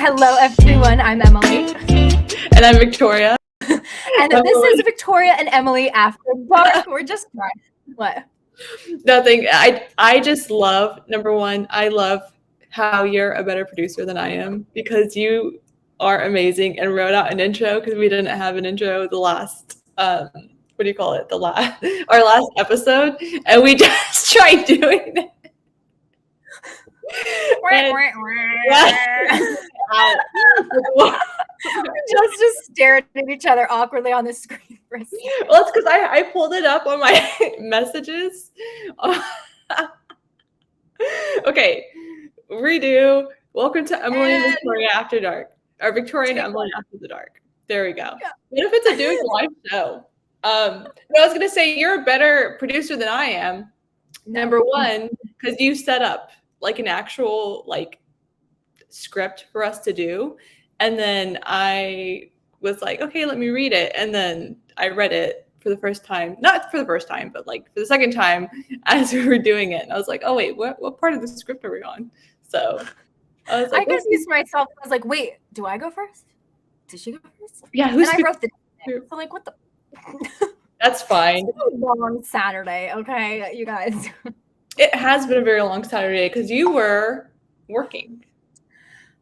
Hello, everyone. I'm Emily. And I'm Victoria. And this is Victoria and Emily After Dark. We're just trying. What? Nothing. I just love, number one, I love how you're a better producer than I am because you are amazing and wrote out an intro because we didn't have an intro the last, what do you call it? Our last episode. And we just tried doing it. just stared at each other awkwardly on the screen for a second. Well, it's because I pulled it up on my messages. Okay, redo. Welcome to Emily and Victoria After Dark. Or Victoria and Emily After the Dark. There we go. Yeah. What if it's a doing live show? I was gonna say you're a better producer than I am. Number one, because you set up like an actual like script for us to do, and then I was like, okay, let me read it, and then I read it for the first time, not for the first time, but like for the second time as we were doing it, and I was like, oh wait, what part of the script are we on? So I was like, I confused myself. I was like, wait, do I go first? Did she go first? Yeah, and I wrote the name. So like, what the? That's fine. It's a long Saturday, okay, you guys. It has been a very long Saturday because you were working.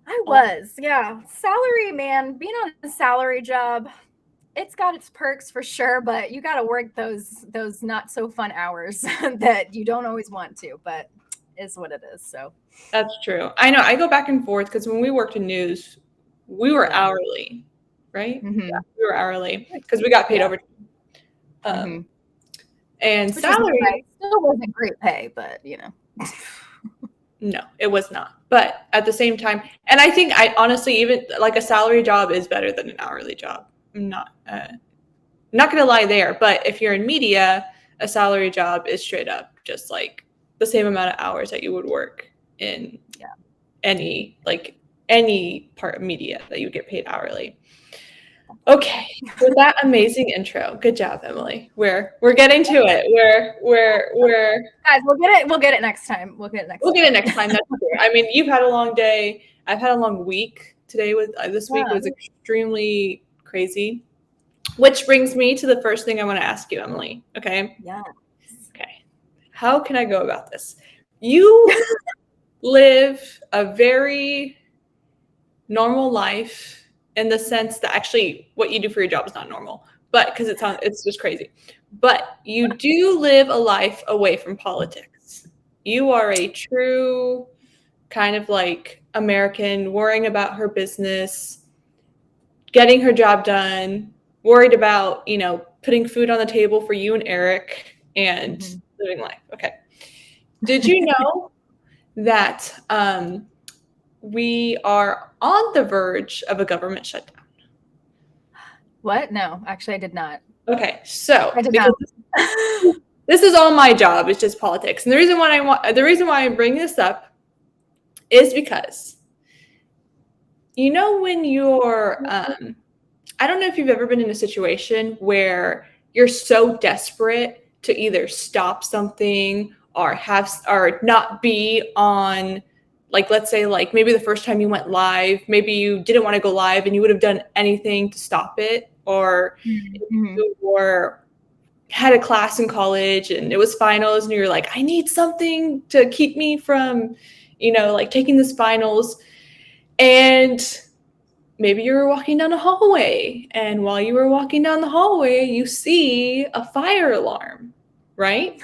I was, yeah. Salary, man, being on a salary job, it's got its perks for sure, but you got to work those not so fun hours that you don't always want to, but is what it is. So that's true. I know. I go back and forth because when we worked in news, we were hourly, right? Mm-hmm. Yeah, we were hourly because we got paid overtime. And salary still wasn't great pay, but you know. No, it was not. But at the same time, and I think I honestly, even like a salary job is better than an hourly job. I'm not going to lie there. But if you're in media, a salary job is straight up just like the same amount of hours that you would work in any part of media that you get paid hourly. Okay, with that amazing intro, good job, Emily. We're getting to it. We're guys. We'll get it next time. We'll get it next time. That's true. I mean, you've had a long day. I've had a long week. Today this week was extremely crazy. Which brings me to the first thing I want to ask you, Emily. Okay. Yeah. Okay. How can I go about this? You live a very normal life. In the sense that actually what you do for your job is not normal, but because it's just crazy. But you do live a life away from politics. You are a true kind of like American, worrying about her business, getting her job done, worried about, putting food on the table for you and Eric and living life. Okay. Did you know that we are on the verge of a government shutdown? What? No, actually, I did not. Okay, so this is all my job. It's just politics, and the reason why I bring this up is because when you're, I don't know if you've ever been in a situation where you're so desperate to either stop something or not be on. Like, let's say, like, maybe the first time you went live, maybe you didn't want to go live and you would have done anything to stop it. Or you had a class in college and it was finals and you're like, I need something to keep me from, like taking this finals. And maybe you were walking down a hallway. And while you were walking down the hallway, you see a fire alarm, right?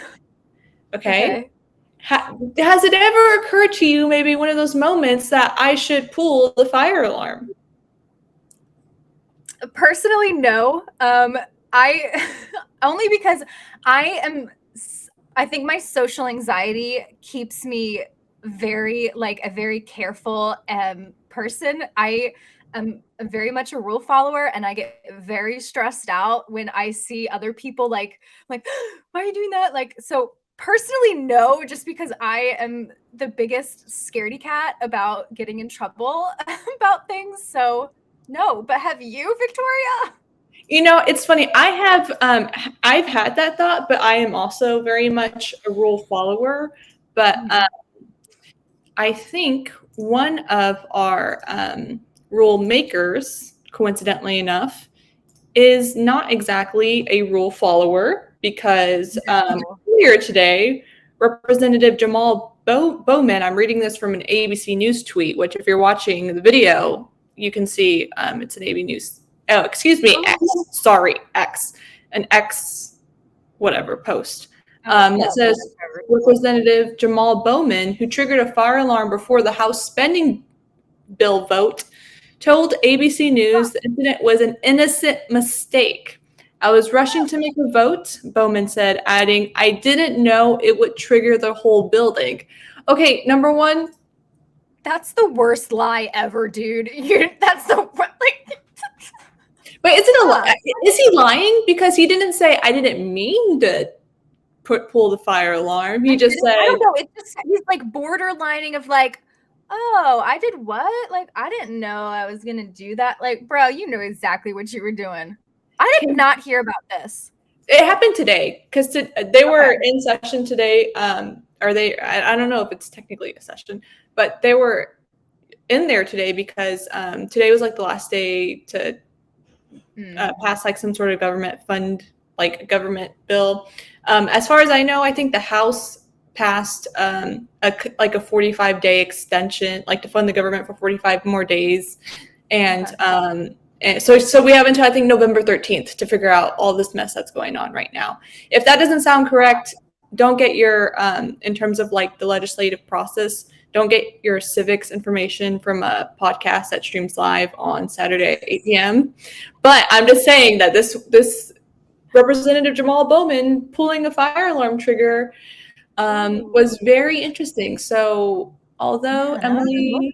Okay. Has it ever occurred to you, maybe one of those moments, that I should pull the fire alarm? Personally, no. I only because I think my social anxiety keeps me a very careful person. I am very much a rule follower, and I get very stressed out when I see other people like, why are you doing that? Like, so. Personally, no, just because I am the biggest scaredy cat about getting in trouble about things. So no, but have you, Victoria? It's funny. I've had that thought, but I am also very much a rule follower. But I think one of our rule makers, coincidentally enough, is not exactly a rule follower because earlier today, Representative Jamaal Bowman, I'm reading this from an ABC News tweet, which if you're watching the video, you can see it's an AB News. Oh, excuse me, X. Sorry, X. An X whatever post. That says Representative Jamaal Bowman, who triggered a fire alarm before the House spending bill vote, told ABC News the incident was an innocent mistake. I was rushing to make a vote, Bowman said, adding, I didn't know it would trigger the whole building. Okay, number one. That's the worst lie ever, dude. That's the, like. But is it a lie? Is he lying? Because he didn't say, I didn't mean to pull the fire alarm. He just said. I don't know. It's just, he's like borderlining of like, oh, I did what? Like, I didn't know I was going to do that. Like, bro, you know exactly what you were doing. I did not hear about this. It happened today because they were in session today. I don't know if it's technically a session, but they were in there today because today was like the last day to pass like some sort of government fund, like a government bill. As far as I know, I think the House passed a 45-day extension, like to fund the government for 45 more days. And so we have until I think November 13th to figure out all this mess that's going on right now. If that doesn't sound correct, don't get your, in terms of like the legislative process, don't get your civics information from a podcast that streams live on Saturday at 8 p.m. But I'm just saying that this Representative Jamaal Bowman pulling a fire alarm trigger was very interesting. So although Emily,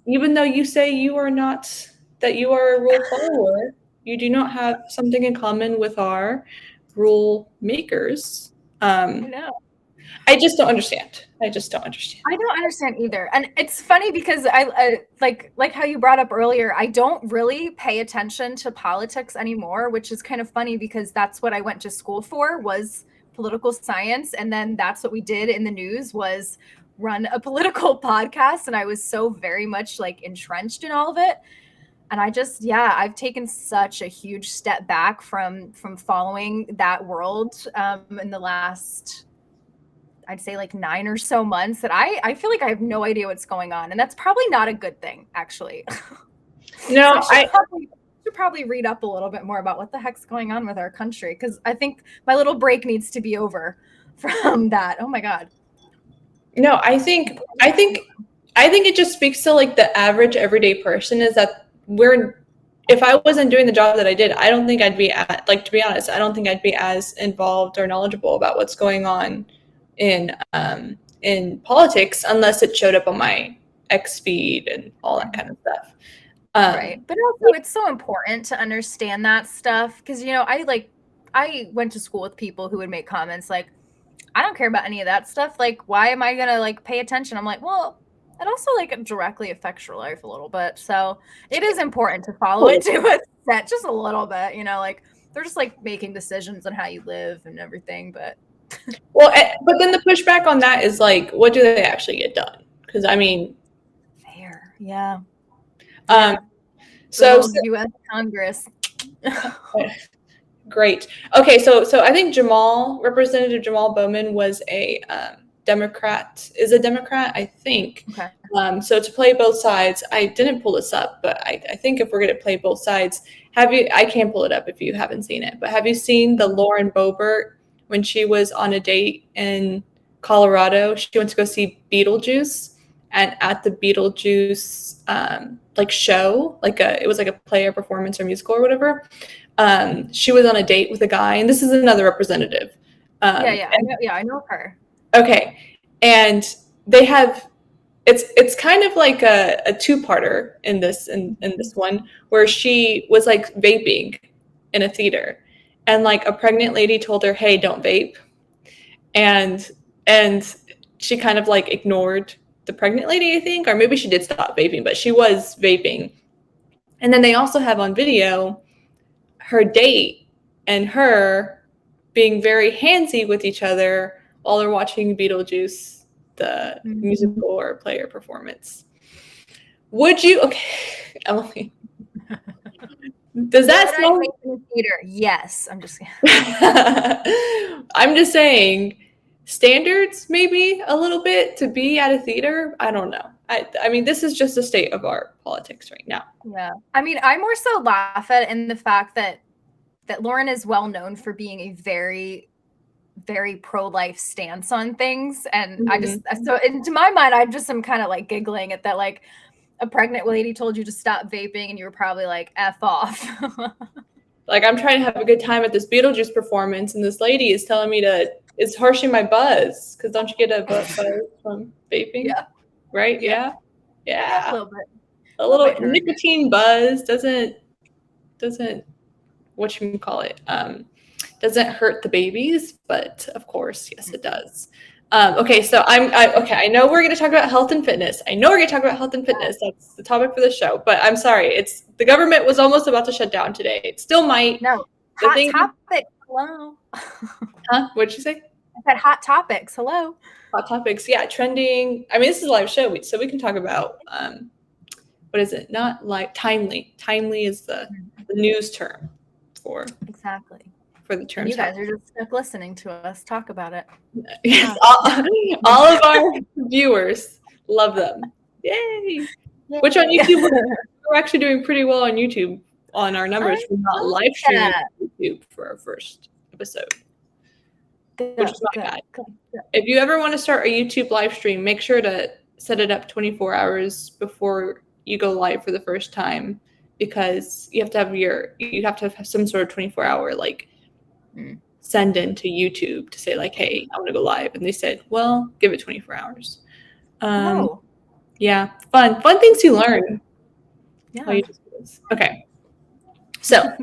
even though you say you are not, that you are a rule follower, you do not have something in common with our rule makers. I just don't understand. I don't understand either. And it's funny because I like how you brought up earlier, I don't really pay attention to politics anymore, which is kind of funny because that's what I went to school for, was political science. And then that's what we did in the news, was run a political podcast. And I was so very much like entrenched in all of it. And I just, I've taken such a huge step back from following that world in the last, I'd say like 9 or so months, that I feel like I have no idea what's going on. And that's probably not a good thing, actually. No, so I should probably read up a little bit more about what the heck's going on with our country, because I think my little break needs to be over from that. Oh my God. No, I think it just speaks to like the average everyday person, is that if I wasn't doing the job that I did, I don't think I'd be to be honest, I don't think I'd be as involved or knowledgeable about what's going on in politics unless it showed up on my X feed and all that kind of stuff. Right. But also it's so important to understand that stuff because, I went to school with people who would make comments like, I don't care about any of that stuff. Like, why am I going to like pay attention? I'm like, well, it also like directly affects your life a little bit. So it is important to follow it to a set just a little bit, like they're just like making decisions on how you live and everything. But well, but then the pushback on that is like, what do they actually get done? Because I mean, fair. Yeah. So U.S. Congress. Great. Okay, so I think Representative Jamaal Bowman was a Democrat, I think. Okay. So to play both sides, I didn't pull this up, but I think if we're going to play both sides, I can't pull it up if you haven't seen it, but have you seen the Lauren Boebert when she was on a date in Colorado? She went to go see Beetlejuice, and at the Beetlejuice show, it was like a play or performance or musical or whatever. She was on a date with a guy, and this is another representative. I know her. Okay, and they have it's kind of like a two-parter in this one, where she was like vaping in a theater, and like a pregnant lady told her, "Hey, don't vape," and she kind of like ignored the pregnant lady, I think, or maybe she did stop vaping, but she was vaping. And then they also have on video her date and her being very handsy with each other while they're watching Beetlejuice, the musical or play or performance. Would you? Okay, Emily. Does that Would I sound? think in the theater? Yes. I'm just I'm just saying, standards maybe a little bit to be at a theater. I don't know. I mean, this is just the state of our politics right now. Yeah. I mean, I more so laugh at in the fact that Lauren is well known for being a very, very pro-life stance on things. And I just, so into my mind, I just am kind of like giggling at that, like a pregnant lady told you to stop vaping and you were probably like, F off. Like, I'm trying to have a good time at this Beetlejuice performance, and this lady is telling me it's harshing my buzz. Because don't you get a buzz from vaping? Yeah. Right? Yeah. Yeah. A little bit. A little nicotine buzz doesn't what you call it doesn't hurt the babies, but of course, yes, it does. Okay, so I know we're going to talk about health and fitness. That's the topic for the show. But I'm sorry, the government was almost about to shut down today. It still might. No, hot topics. Hello. Huh? What'd you say? I said hot topics. Hello. Hot topics. Yeah, trending. I mean, this is a live show, so we can talk about what is it? Not like timely. Timely is the news term for the term. You guys are just stuck listening to us talk about it. Yes, all of our viewers love them. Yay! Which on YouTube, we're actually doing pretty well on YouTube on our numbers. We're not live streaming on YouTube for our first episode, which is not bad. If you ever want to start a YouTube live stream, make sure to set it up 24 hours before you go live for the first time, because you have to have some sort of 24-hour like send in to YouTube to say like, hey, I want to go live. And they said, well, give it 24 hours. Yeah, fun things you learn. Yeah. Okay. So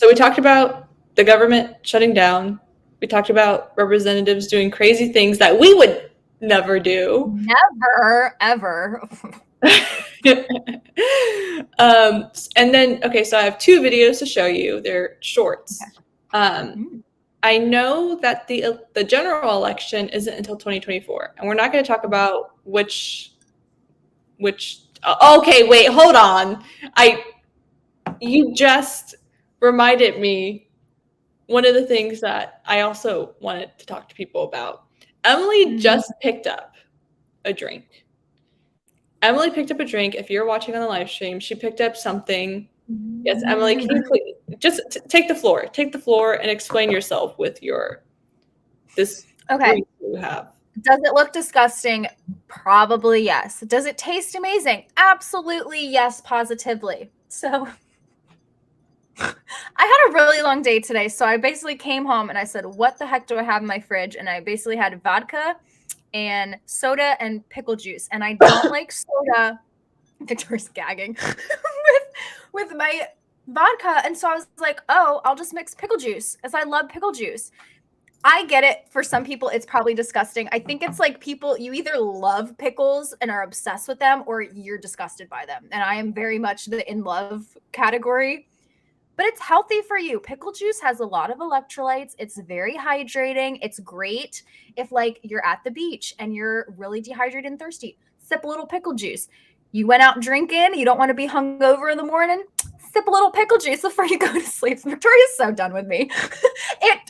we talked about the government shutting down. We talked about representatives doing crazy things that we would never do. Never, ever. And then, okay, so I have 2 videos to show you. They're shorts. I know that the general election isn't until 2024, and we're not going to talk about which. Okay, wait, hold on. You just reminded me one of the things that I also wanted to talk to people about. Emily just picked up a drink. If you're watching on the live stream, she picked up something. Yes, Emily, can you please just take the floor and explain yourself with this drink you have. Does it look disgusting? Probably yes. Does it taste amazing? Absolutely yes, positively. So I had a really long day today, so I basically came home and I said, what the heck do I have in my fridge? And I basically had vodka and soda and pickle juice. And I don't like soda. Victoria's gagging with my vodka. And so I was like, oh, I'll just mix pickle juice, as I love pickle juice. I get it. For some people, it's probably disgusting. I think it's like people, you either love pickles and are obsessed with them, or you're disgusted by them. And I am very much the in love category. But it's healthy for you. Pickle juice has a lot of electrolytes. It's very hydrating. It's great if like you're at the beach and you're really dehydrated and thirsty. Sip a little pickle juice. You went out drinking. You don't want to be hungover in the morning. Sip a little pickle juice before you go to sleep. Victoria's so done with me.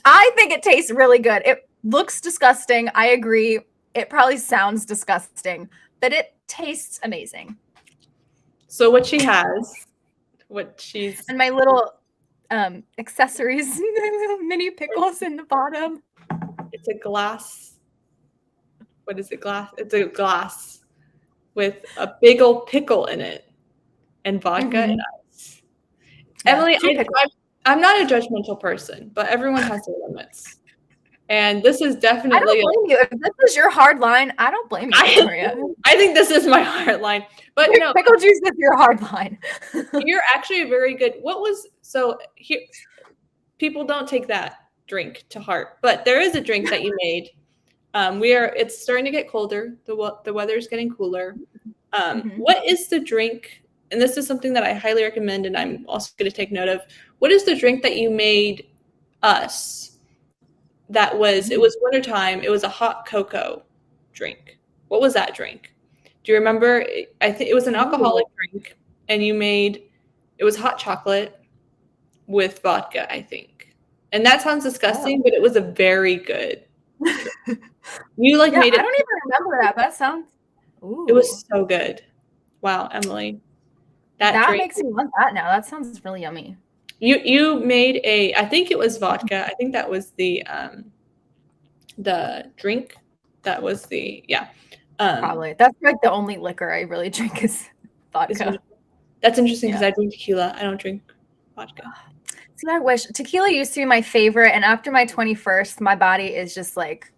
I think it tastes really good. It looks disgusting. I agree. It probably sounds disgusting, but it tastes amazing. So what she has, and my little accessories, little mini pickles in the bottom. It's a glass. What is it? Glass. It's a glass with a big old pickle in it and vodka and ice. Yeah, Emily, I'm not a judgmental person, but everyone has their limits. And this is definitely. I don't blame you. If this is your hard line, I don't blame you, Victoria. I think this is my hard line. But no, pickle juice is your hard line. You're actually very good. Here? People don't take that drink to heart, but there is a drink that you made. It's starting to get colder. The weather's getting cooler. What is the drink? And this is something that I highly recommend, and I'm also going to take note of. What is the drink that you made us? It was wintertime. It was a hot cocoa drink. What was that drink? Do you remember? I think it was an alcoholic Ooh. drink, and it was hot chocolate with vodka, I think. And that sounds disgusting, but it was a very good drink. You like Yeah, made I it. don't even remember that, but that sounds. It Ooh, was so good. Wow, Emily, that that drink. makes me want that now. That sounds really yummy. You made a. I think it was vodka. I think that was the drink. That was the yeah. Probably. That's like the only liquor I really drink is vodka. That's interesting because Yeah. I drink tequila. I don't drink vodka. See, I wish tequila used to be my favorite, and after my 21st, my body is just like,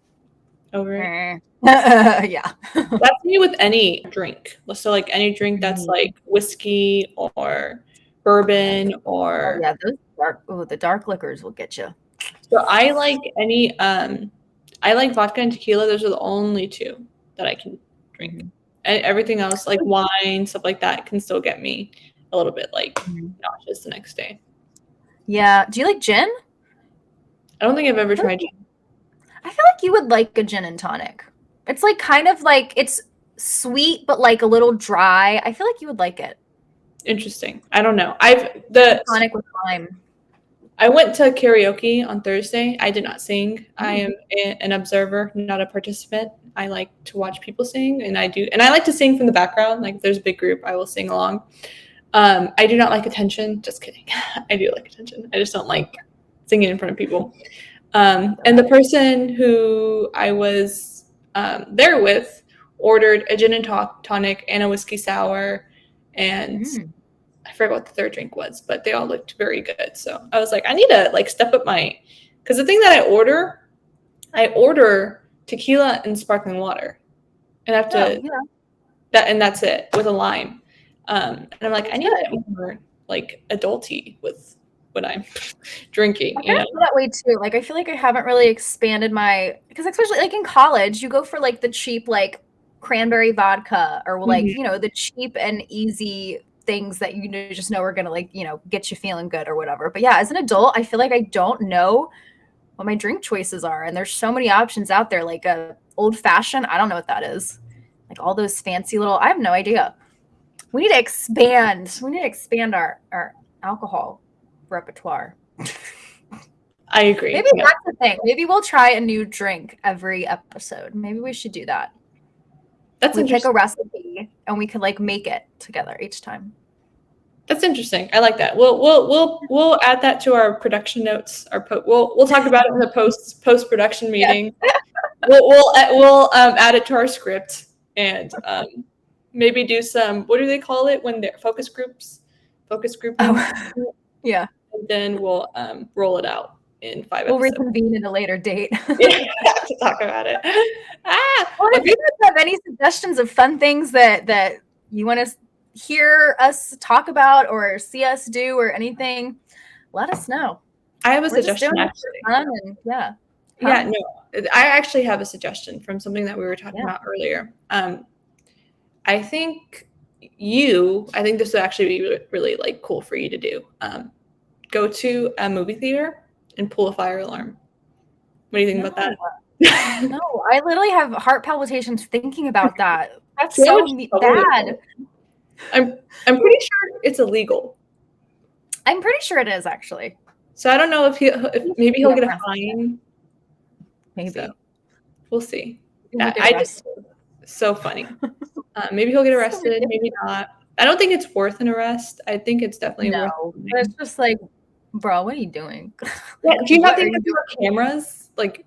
Over it. yeah. That's me with any drink. So like any drink that's Mhm. like whiskey or bourbon Oh or yeah, the dark liquors will get you. so I like any I like vodka and tequila. Those are the only two that I can drink. Mhm. And everything else like wine, stuff like that can still get me a little bit like Mhm. nauseous the next day. Yeah. Do you like gin? I don't think I've ever tried gin. I feel like you would like a gin and tonic. It's like kind of like it's sweet but like a little dry. I feel like you would like it. Interesting. I don't know. Tonic with lime. I went to karaoke on Thursday. I did not sing. I am an observer, not a participant. I like to watch people sing, and I like to sing from the background. Like if there's a big group, I will sing along. I do not like attention. Just kidding. I do like attention. I just don't like singing in front of people. And the person who I was there with ordered a gin and tonic and a whiskey sour, and I forgot what the third drink was, but they all looked very good. So I was like, I need to like step up my, because the thing that I order tequila and sparkling water, and I have to that's it with a lime. And I'm like, I need to get more like adulty with what I'm drinking. I kind of feel that way too. Like I feel like I haven't really expanded because especially like in college, you go for like the cheap like cranberry vodka or like the cheap and easy things that you just know are gonna like get you feeling good or whatever. But yeah, as an adult, I feel like I don't know what my drink choices are, and there's so many options out there. Like a old fashioned, I don't know what that is. Like all those fancy little, I have no idea. We need to expand. We need to expand our alcohol repertoire. I agree. Maybe that's the thing. Maybe we'll try a new drink every episode. Maybe we should do that. That's we pick a interesting. recipe and we could like make it together each time. That's interesting. I like that. We'll add that to our production notes. We'll talk about it in the post production meeting. We'll add it to our script and maybe do some, what do they call it when they're focus groups? Focus grouping. Oh, yeah. And then we'll roll it out in 5 We'll episodes. reconvene at a later date. Yeah, we have to talk about it. Well, if you guys have any suggestions of fun things that you want to hear us talk about or see us do or anything, let us know. I have a suggestion actually. Yeah. Yeah, no. I actually have a suggestion from something that we were talking about earlier. I think this would actually be really like cool for you to do. Go to a movie theater and pull a fire alarm. What do you think about that? No, I literally have heart palpitations thinking about that. That's so bad. I'm pretty sure it's illegal. I'm pretty sure it is actually. So I don't know if maybe he'll get a fine. Maybe. So, we'll see. So funny. Maybe he'll get arrested, maybe not. I don't think it's worth an arrest. I think it's definitely worth it. It's just like, bro, what are you doing? Yeah, do you not think there are cameras? Like,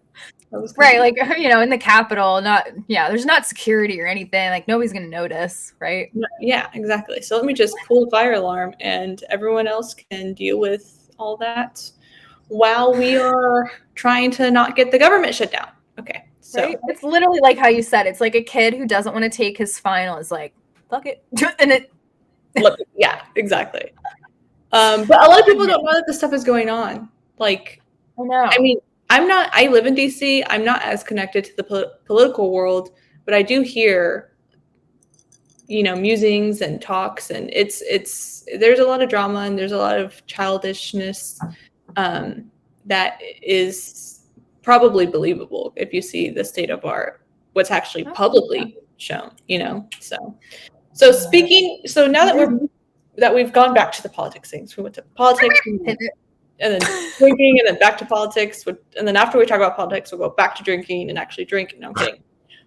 right, like in the Capitol, there's not security or anything. Like nobody's gonna notice, right? Yeah, exactly. So let me just pull the fire alarm, and everyone else can deal with all that while we are trying to not get the government shut down. Okay, so right? It's literally like how you said. It's like a kid who doesn't want to take his final is like, fuck it, and it. Yeah, exactly. But a lot of people don't know that this stuff is going on. Like, I know. I mean, I live in DC. I'm not as connected to the political world, but I do hear, musings and talks, and there's a lot of drama and there's a lot of childishness that is probably believable if you see the state of what's actually publicly shown, So speaking, so now that we've gone back to the politics things, we went to politics and then drinking and then back to politics. And then after we talk about politics, we'll go back to drinking and actually drink. No, I'm kidding.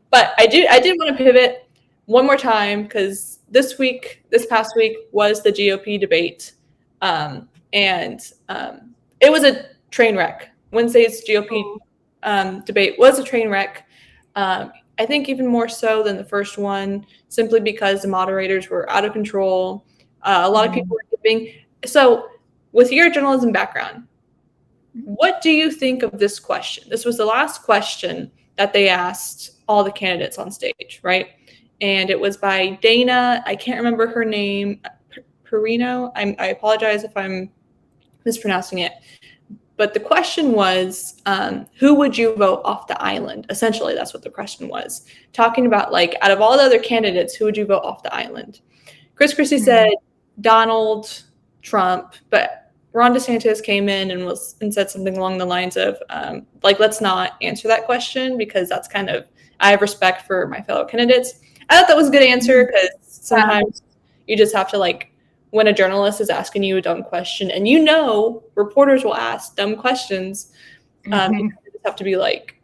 But I did want to pivot one more time because this past week was the GOP debate. And it was a train wreck. Wednesday's GOP debate was a train wreck. I think even more so than the first one, simply because the moderators were out of control. A lot of people were giving. So, with your journalism background, what do you think of this question? This was the last question that they asked all the candidates on stage, right? And it was by Dana. I can't remember her name. Perino. I apologize if I'm mispronouncing it. But the question was, who would you vote off the island? Essentially, that's what the question was. Talking about, like, out of all the other candidates, who would you vote off the island? Chris Christie said Donald Trump, but Ron DeSantis came in and said something along the lines of, let's not answer that question because that's kind of, I have respect for my fellow candidates. I thought that was a good answer because sometimes you just have to, when a journalist is asking you a dumb question, and reporters will ask dumb questions, you just have to be like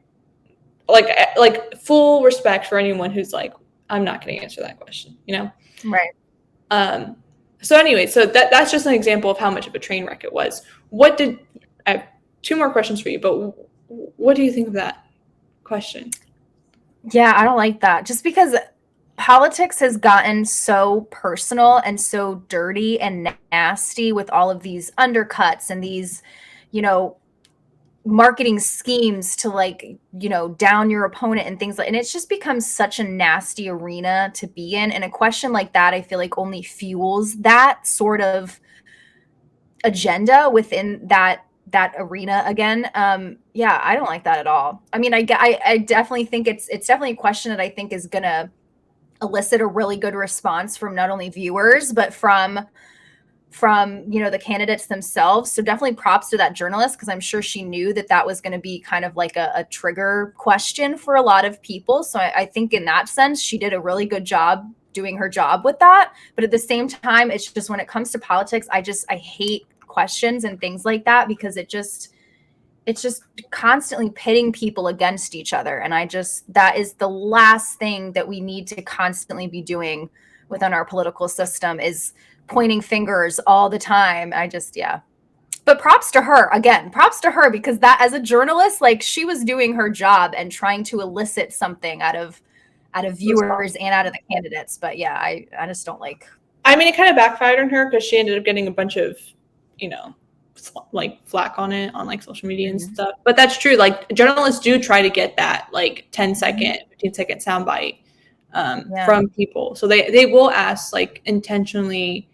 full respect for anyone who's like, I'm not going to answer that question, Right. So anyway, so that's just an example of how much of a train wreck it was. I have two more questions for you, but what do you think of that question? Yeah, I don't like that. Just because politics has gotten so personal and so dirty and nasty with all of these undercuts and these, marketing schemes to down your opponent and things and it's just become such a nasty arena to be in. And a question like that, I feel like only fuels that sort of agenda within that arena again. Yeah, I don't like that at all. I mean, I definitely think it's definitely a question that I think is gonna elicit a really good response from not only viewers but from the candidates themselves. So definitely props to that journalist, because I'm sure she knew that was going to be kind of like a trigger question for a lot of people. So I think in that sense she did a really good job doing her job with that. But at the same time, it's just when it comes to politics, I hate questions and things like that, because it's just constantly pitting people against each other. And that is the last thing that we need to constantly be doing within our political system, is pointing fingers all the time. Yeah. But props to her, because that, as a journalist, she was doing her job and trying to elicit something out of viewers and out of the candidates. But yeah, I just don't like. I mean, it kind of backfired on her because she ended up getting a bunch of, flack on it on social media and stuff. But that's true. Journalists do try to get that 10-second, 15-second soundbite from people. So they will ask intentionally,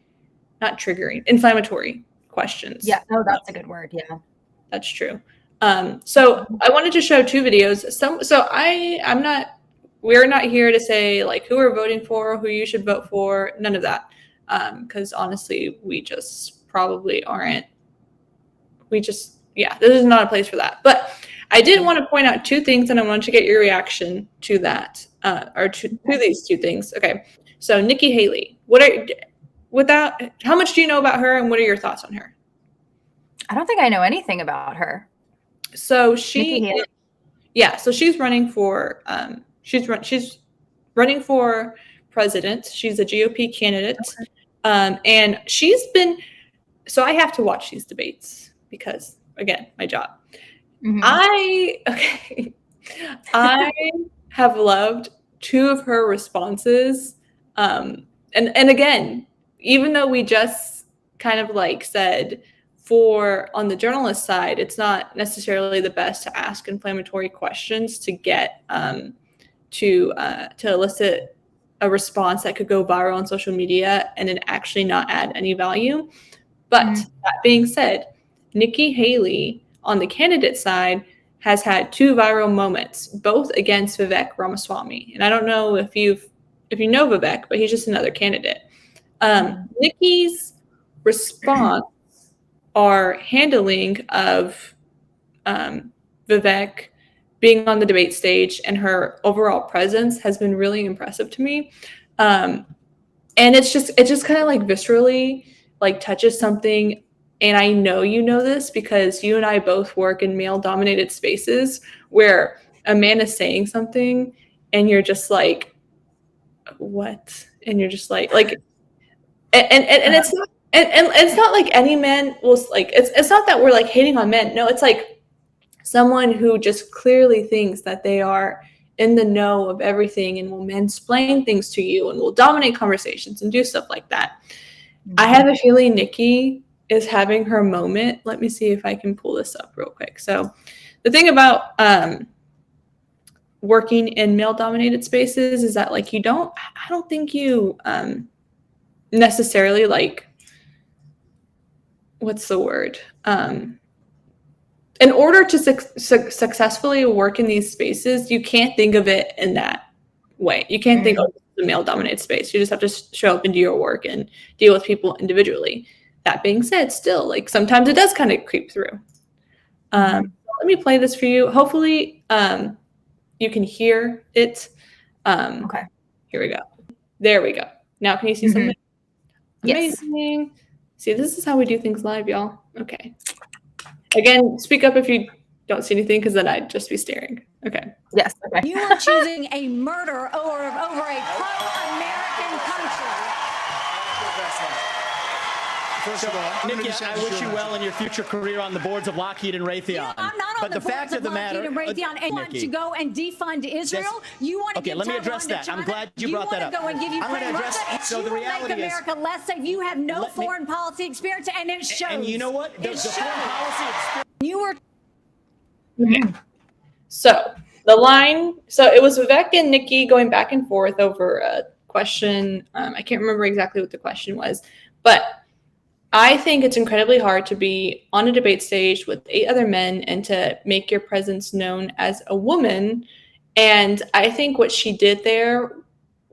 not triggering, inflammatory questions. Yeah. Oh, that's a good word. Yeah, that's true. So I wanted to show two videos. We're not here to say who we're voting for, who you should vote for, none of that. Because honestly, we just probably aren't. This is not a place for that. But I did want to point out two things, and I wanted to get your reaction to that, or to these two things. Okay. So Nikki Haley, how much do you know about her, and what are your thoughts on her? I don't think I know anything about her. So she's running for she's running for president. She's a GOP candidate. Okay. And she's been, so I have to watch these debates because, again, my job. I have loved two of her responses. And again, even though we just kind of said, on the journalist side, it's not necessarily the best to ask inflammatory questions to get to elicit a response that could go viral on social media and then actually not add any value. But that being said, Nikki Haley on the candidate side has had two viral moments, both against Vivek Ramaswamy. And I don't know if you know Vivek, but he's just another candidate. Nikki's response or handling of Vivek being on the debate stage, and her overall presence has been really impressive to me. And it just kind of like viscerally like touches something. And I know you know this because you and I both work in male dominated spaces where a man is saying something and you're just like, what? And you're just like and it's not and it's not like any man will like it's not that we're like hating on men. No, it's like someone who just clearly thinks that they are in the know of everything and will mansplain things to you and will dominate conversations and do stuff like that. I have a feeling Nikki is having her moment. Let me see if I can pull this up real quick. So the thing about working in male dominated spaces is that like I don't think you necessarily like, what's the word? In order to successfully work in these spaces, you can't think of it in that way. You can't think of the male dominated space. You just have to show up and do your work and deal with people individually. That being said, still, like sometimes it does kind of creep through. Let me play this for you. Hopefully you can hear it. Okay. Here we go. There we go. Now can you see something? Amazing. Yes. See, this is how we do things live, y'all. Okay. Again, speak up if you don't see anything, because then I'd just be staring. Okay. Yes. Okay. You are choosing a murder over a pro-American country. First of all, Nikki, I wish you well in your future career on the boards of Lockheed and Raytheon. You know, I'm not on the boards of Lockheed and Raytheon and want to go and defund Israel. You want to okay, let me address that. I'm glad you brought that up. You want to go and give I'm going to address. So the reality make America less safe. You have no foreign policy experience, and it shows. And you know what? The foreign policy experience. You were. Okay. So the line. So it was Vivek and Nikki going back and forth over a question. I can't remember exactly what the question was, but I think it's incredibly hard to be on a debate stage with 8 other men and to make your presence known as a woman. And I think what she did there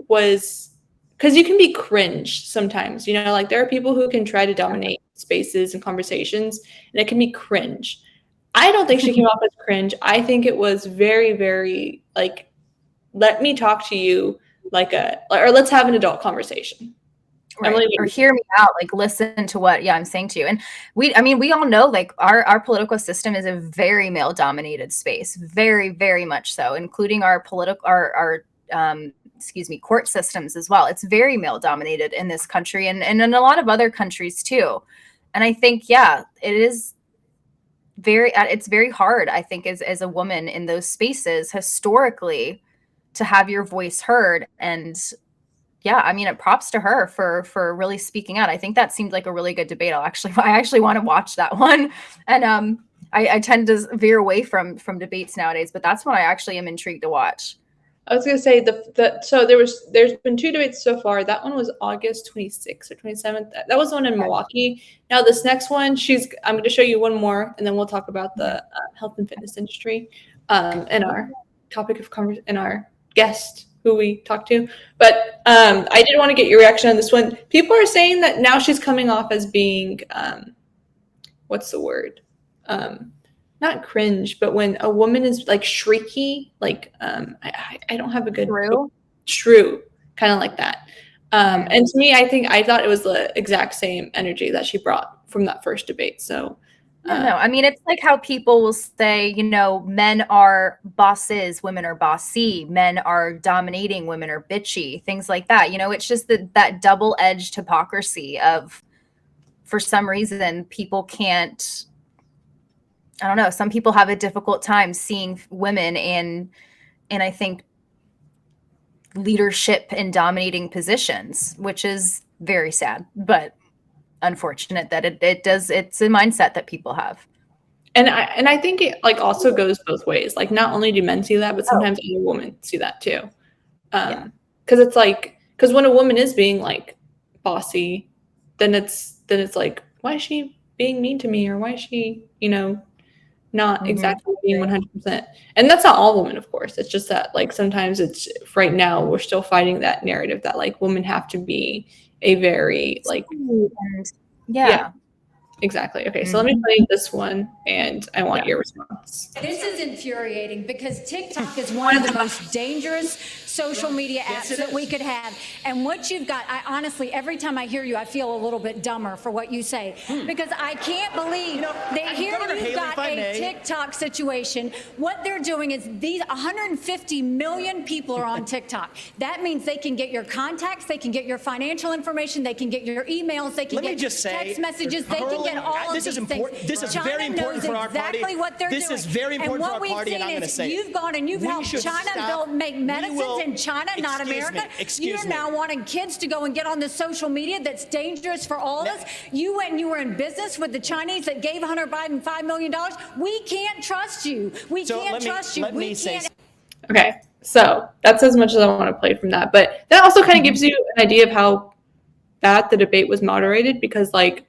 was, because you can be cringe sometimes, you know, like there are people who can try to dominate spaces and conversations, and it can be cringe. I don't think she came off as cringe. I think it was very, very like, let me talk to you or let's have an adult conversation. Right. Or hear me out, like listen to what I'm saying to you. And we all know like our political system is a very male dominated space, very, very much so, including our court systems as well. It's very male dominated in this country and in a lot of other countries too. And I think, it is it's very hard, I think, as a woman in those spaces historically to have your voice heard. And props to her for really speaking out. I think that seemed like a really good debate. I actually want to watch that one. And I tend to veer away from debates nowadays, but that's one I actually am intrigued to watch. I was going to say so there's been 2 debates so far. That one was August 26th or 27th. That was the one in Milwaukee. Now this next one, I'm going to show you one more, and then we'll talk about the health and fitness industry in our topic of conversation, in our guest who we talked to. But I did want to get your reaction on this one. People are saying that now she's coming off as being, what's the word? Not cringe, but when a woman is like shrieky, like I don't have a good true, kind of like that. And to me, I thought it was the exact same energy that she brought from that first debate. So no, I mean, it's like how people will say, you know, men are bosses, women are bossy, men are dominating, women are bitchy, things like that. You know, it's just that double-edged hypocrisy of, for some reason, people can't, I don't know, some people have a difficult time seeing women in I think, leadership and dominating positions, which is very sad, but unfortunate that it's a mindset that people have. And I think it like also goes both ways. Like not only do men see that, but sometimes other women see that too. Because it's like, because when a woman is being like bossy, then it's like, why is she being mean to me, or why is she, you know, not exactly being 100%? And that's not all women, of course. It's just that like sometimes it's, right now we're still fighting that narrative that like women have to be a very like Exactly. Okay, so let me play this one, and I want your response. This is infuriating because TikTok is one of the most dangerous social media apps that we could have. And what you've got, I honestly, every time I hear you, I feel a little bit dumber for what you say. Because I can't believe that here you've got a TikTok situation. What they're doing is these 150 million people are on TikTok. That means they can get your contacts, they can get your financial information, they can get your emails, they can get text messages, they can get all of these things. This is very important for our party. Exactly what they're doing. This is very important for our party, and I'm going to say you've gone and you've helped China make medicines in China, not America. You're now wanting kids to go and get on the social media that's dangerous for all of us. You went and you were in business with the Chinese that gave Hunter Biden $5 million. We can't trust you. We can't trust you. We can't. Okay, so that's as much as I want to play from that. But that also kind of gives you an idea of how bad the debate was moderated, because like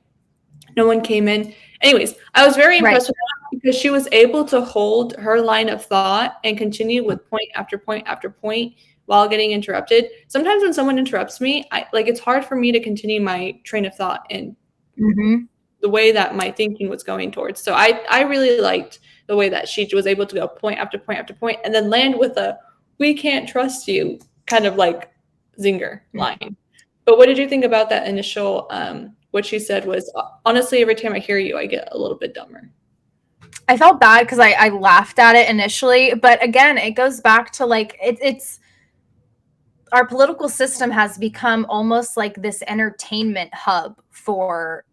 no one came in. Anyways, I was very impressed with that because she was able to hold her line of thought and continue with point after point after point while getting interrupted. Sometimes when someone interrupts me, it's hard for me to continue my train of thought and the way that my thinking was going towards. So I really liked the way that she was able to go point after point after point and then land with a "we can't trust you" kind of like zinger line. But what did you think about that initial what she said was, honestly, every time I hear you, I get a little bit dumber. I felt bad because I laughed at it initially. But again, it goes back to like, it's our political system has become almost like this entertainment hub for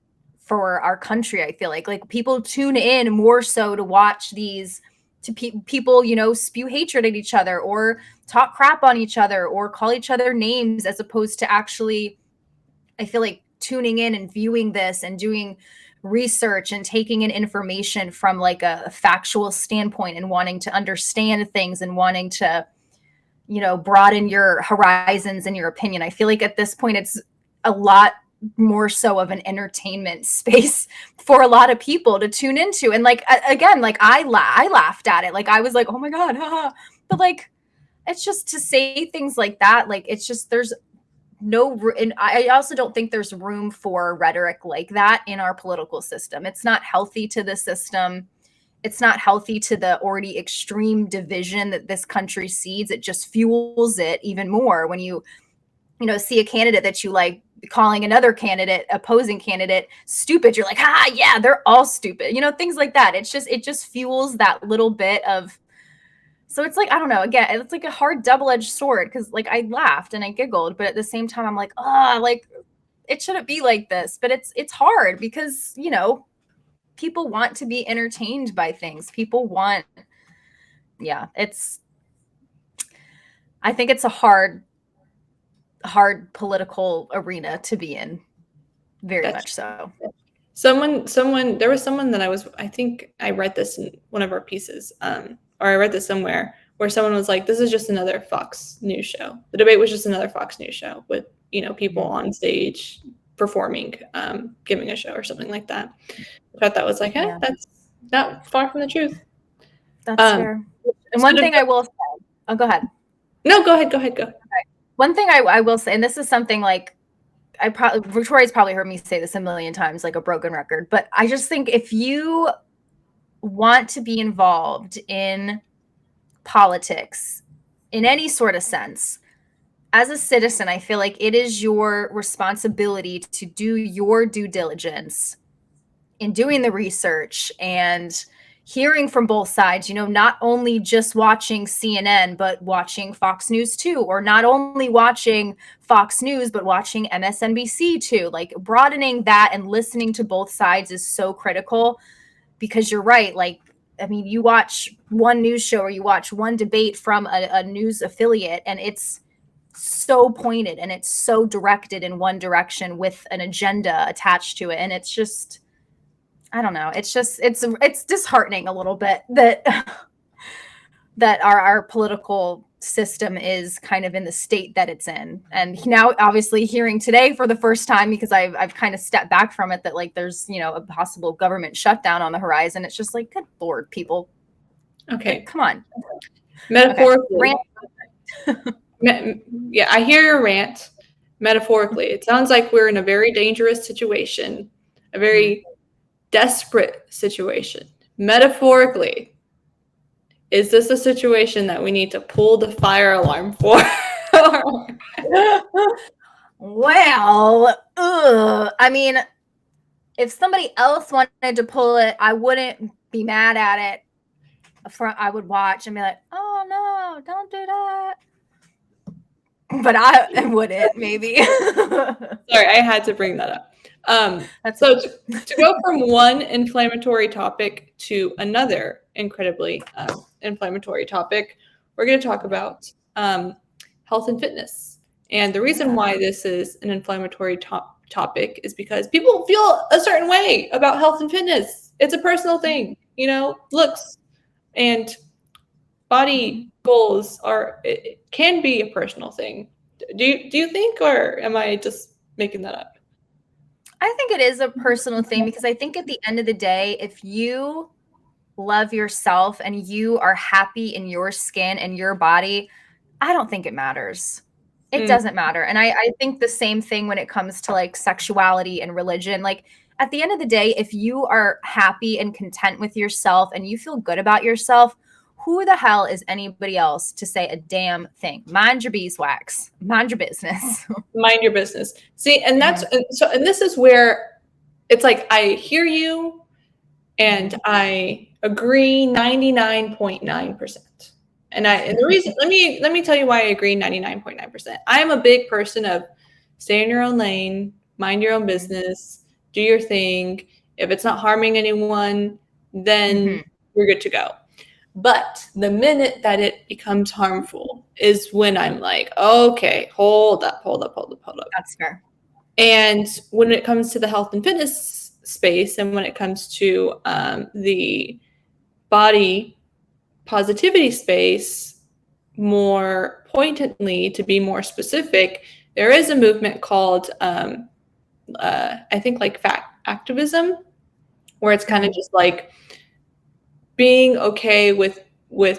our country. I feel like people tune in more so to watch these, to people, spew hatred at each other or talk crap on each other or call each other names, as opposed to actually, I feel like, tuning in and viewing this and doing research and taking in information from like a factual standpoint and wanting to understand things and wanting to, broaden your horizons and your opinion. I feel like at this point, it's a lot more so of an entertainment space for a lot of people to tune into. And like, again, like I laughed at it. Like I was like, oh my God, haha. But like, it's just to say things like that. Like, it's just, there's and I also don't think there's room for rhetoric like that in our political system. It's not healthy to the system. It's not healthy to the already extreme division that this country sees. It just fuels it even more when you see a candidate that you like calling another candidate, opposing candidate, stupid. You're like, yeah, they're all stupid. Things like that. It just fuels that little bit of. So it's like, I don't know, again, it's like a hard double-edged sword because like I laughed and I giggled, but at the same time, I'm like, like it shouldn't be like this. But it's hard because, people want to be entertained by things. People want, I think it's a hard political arena to be in. Very much so. There was someone that I think I read this in one of our pieces, or I read this somewhere where someone was like, this is just another Fox News show. The debate was just another Fox News show with, people on stage performing, giving a show or something like that. I thought that was like, that's not far from the truth. That's fair. And one thing I will say, go ahead. No, go ahead. Okay. One thing I will say, and this is something like, Victoria's probably heard me say this a million times, like a broken record, but I just think if you want to be involved in politics in any sort of sense, as a citizen, I feel like it is your responsibility to do your due diligence in doing the research and hearing from both sides, not only just watching CNN, but watching Fox News too, or not only watching Fox News, but watching MSNBC too. Like broadening that and listening to both sides is so critical. Because you're right. Like, I mean, you watch one news show or you watch one debate from a news affiliate and it's so pointed and it's so directed in one direction with an agenda attached to it. And it's just, I don't know. It's just, it's disheartening a little bit that, that our political system is kind of in the state that it's in. And now obviously hearing today for the first time, because I've kind of stepped back from it, that like there's, a possible government shutdown on the horizon. It's just like, good Lord, people. Okay. Like, come on. Metaphorically. Yeah, I hear your rant. Metaphorically, it sounds like we're in a very dangerous situation, a very desperate situation, metaphorically, is this a situation that we need to pull the fire alarm for? Well, I mean, if somebody else wanted to pull it, I wouldn't be mad at it. I would watch and be like, oh no, don't do that. But I wouldn't, maybe. Sorry, I had to bring that up. So to go from one inflammatory topic to another incredibly inflammatory topic, we're going to talk about health and fitness. And the reason why this is an inflammatory topic is because people feel a certain way about health and fitness. It's a personal thing, you know, looks and body goals it can be a personal thing. Do you think, or am I just making that up? I think it is a personal thing because I think at the end of the day, if you love yourself and you are happy in your skin and your body, I don't think it matters. It doesn't matter. And I think the same thing when it comes to like sexuality and religion. Like at the end of the day, if you are happy and content with yourself and you feel good about yourself, who the hell is anybody else to say a damn thing? Mind your beeswax. Mind your business. Mind your business. See, and that's and this is where it's like I hear you and I agree 99.9%. And the reason, let me tell you why I agree 99.9%. I am a big person of stay in your own lane, mind your own business, do your thing. If it's not harming anyone, then you're good to go. But the minute that it becomes harmful is when I'm like, okay, hold up. That's fair. And when it comes to the health and fitness space, and when it comes to the body positivity space, more pointedly, to be more specific, there is a movement called, I think, like fat activism, where it's kind of just like being okay with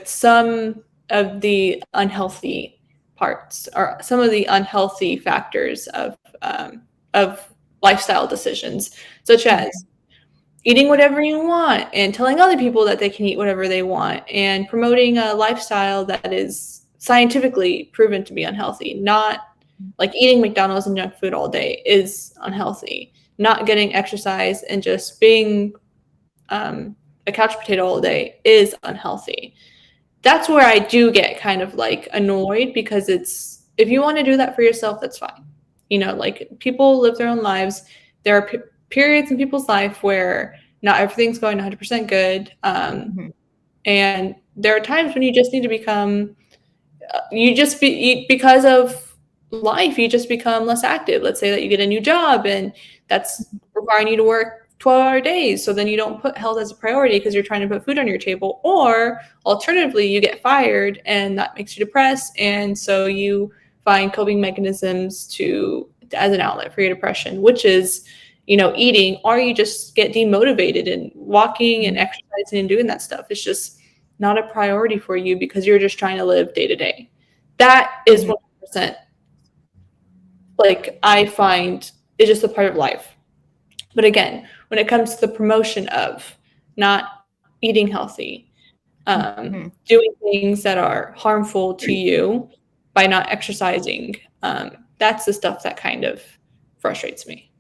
some of the unhealthy parts or some of the unhealthy factors of lifestyle decisions, such as eating whatever you want and telling other people that they can eat whatever they want and promoting a lifestyle that is scientifically proven to be unhealthy. Not like eating McDonald's and junk food all day is unhealthy. Not getting exercise and just being a couch potato all day is unhealthy. That's where I do get kind of like annoyed, because it's, if you want to do that for yourself, that's fine. You know, like people live their own lives. There are periods in people's life where not everything's going 100% good. And there are times when you just need to become, because of life, you just become less active. Let's say that you get a new job and that's requiring you to work 12-hour days. So then you don't put health as a priority because you're trying to put food on your table. Or alternatively, you get fired and that makes you depressed. And so you find coping mechanisms as an outlet for your depression, which is, you know, eating, or you just get demotivated, and walking and exercising and doing that stuff is just not a priority for you because you're just trying to live day to day. That is 100%, like, I find is just a part of life. But again, when it comes to the promotion of not eating healthy, doing things that are harmful to you by not exercising, that's the stuff that kind of frustrates me.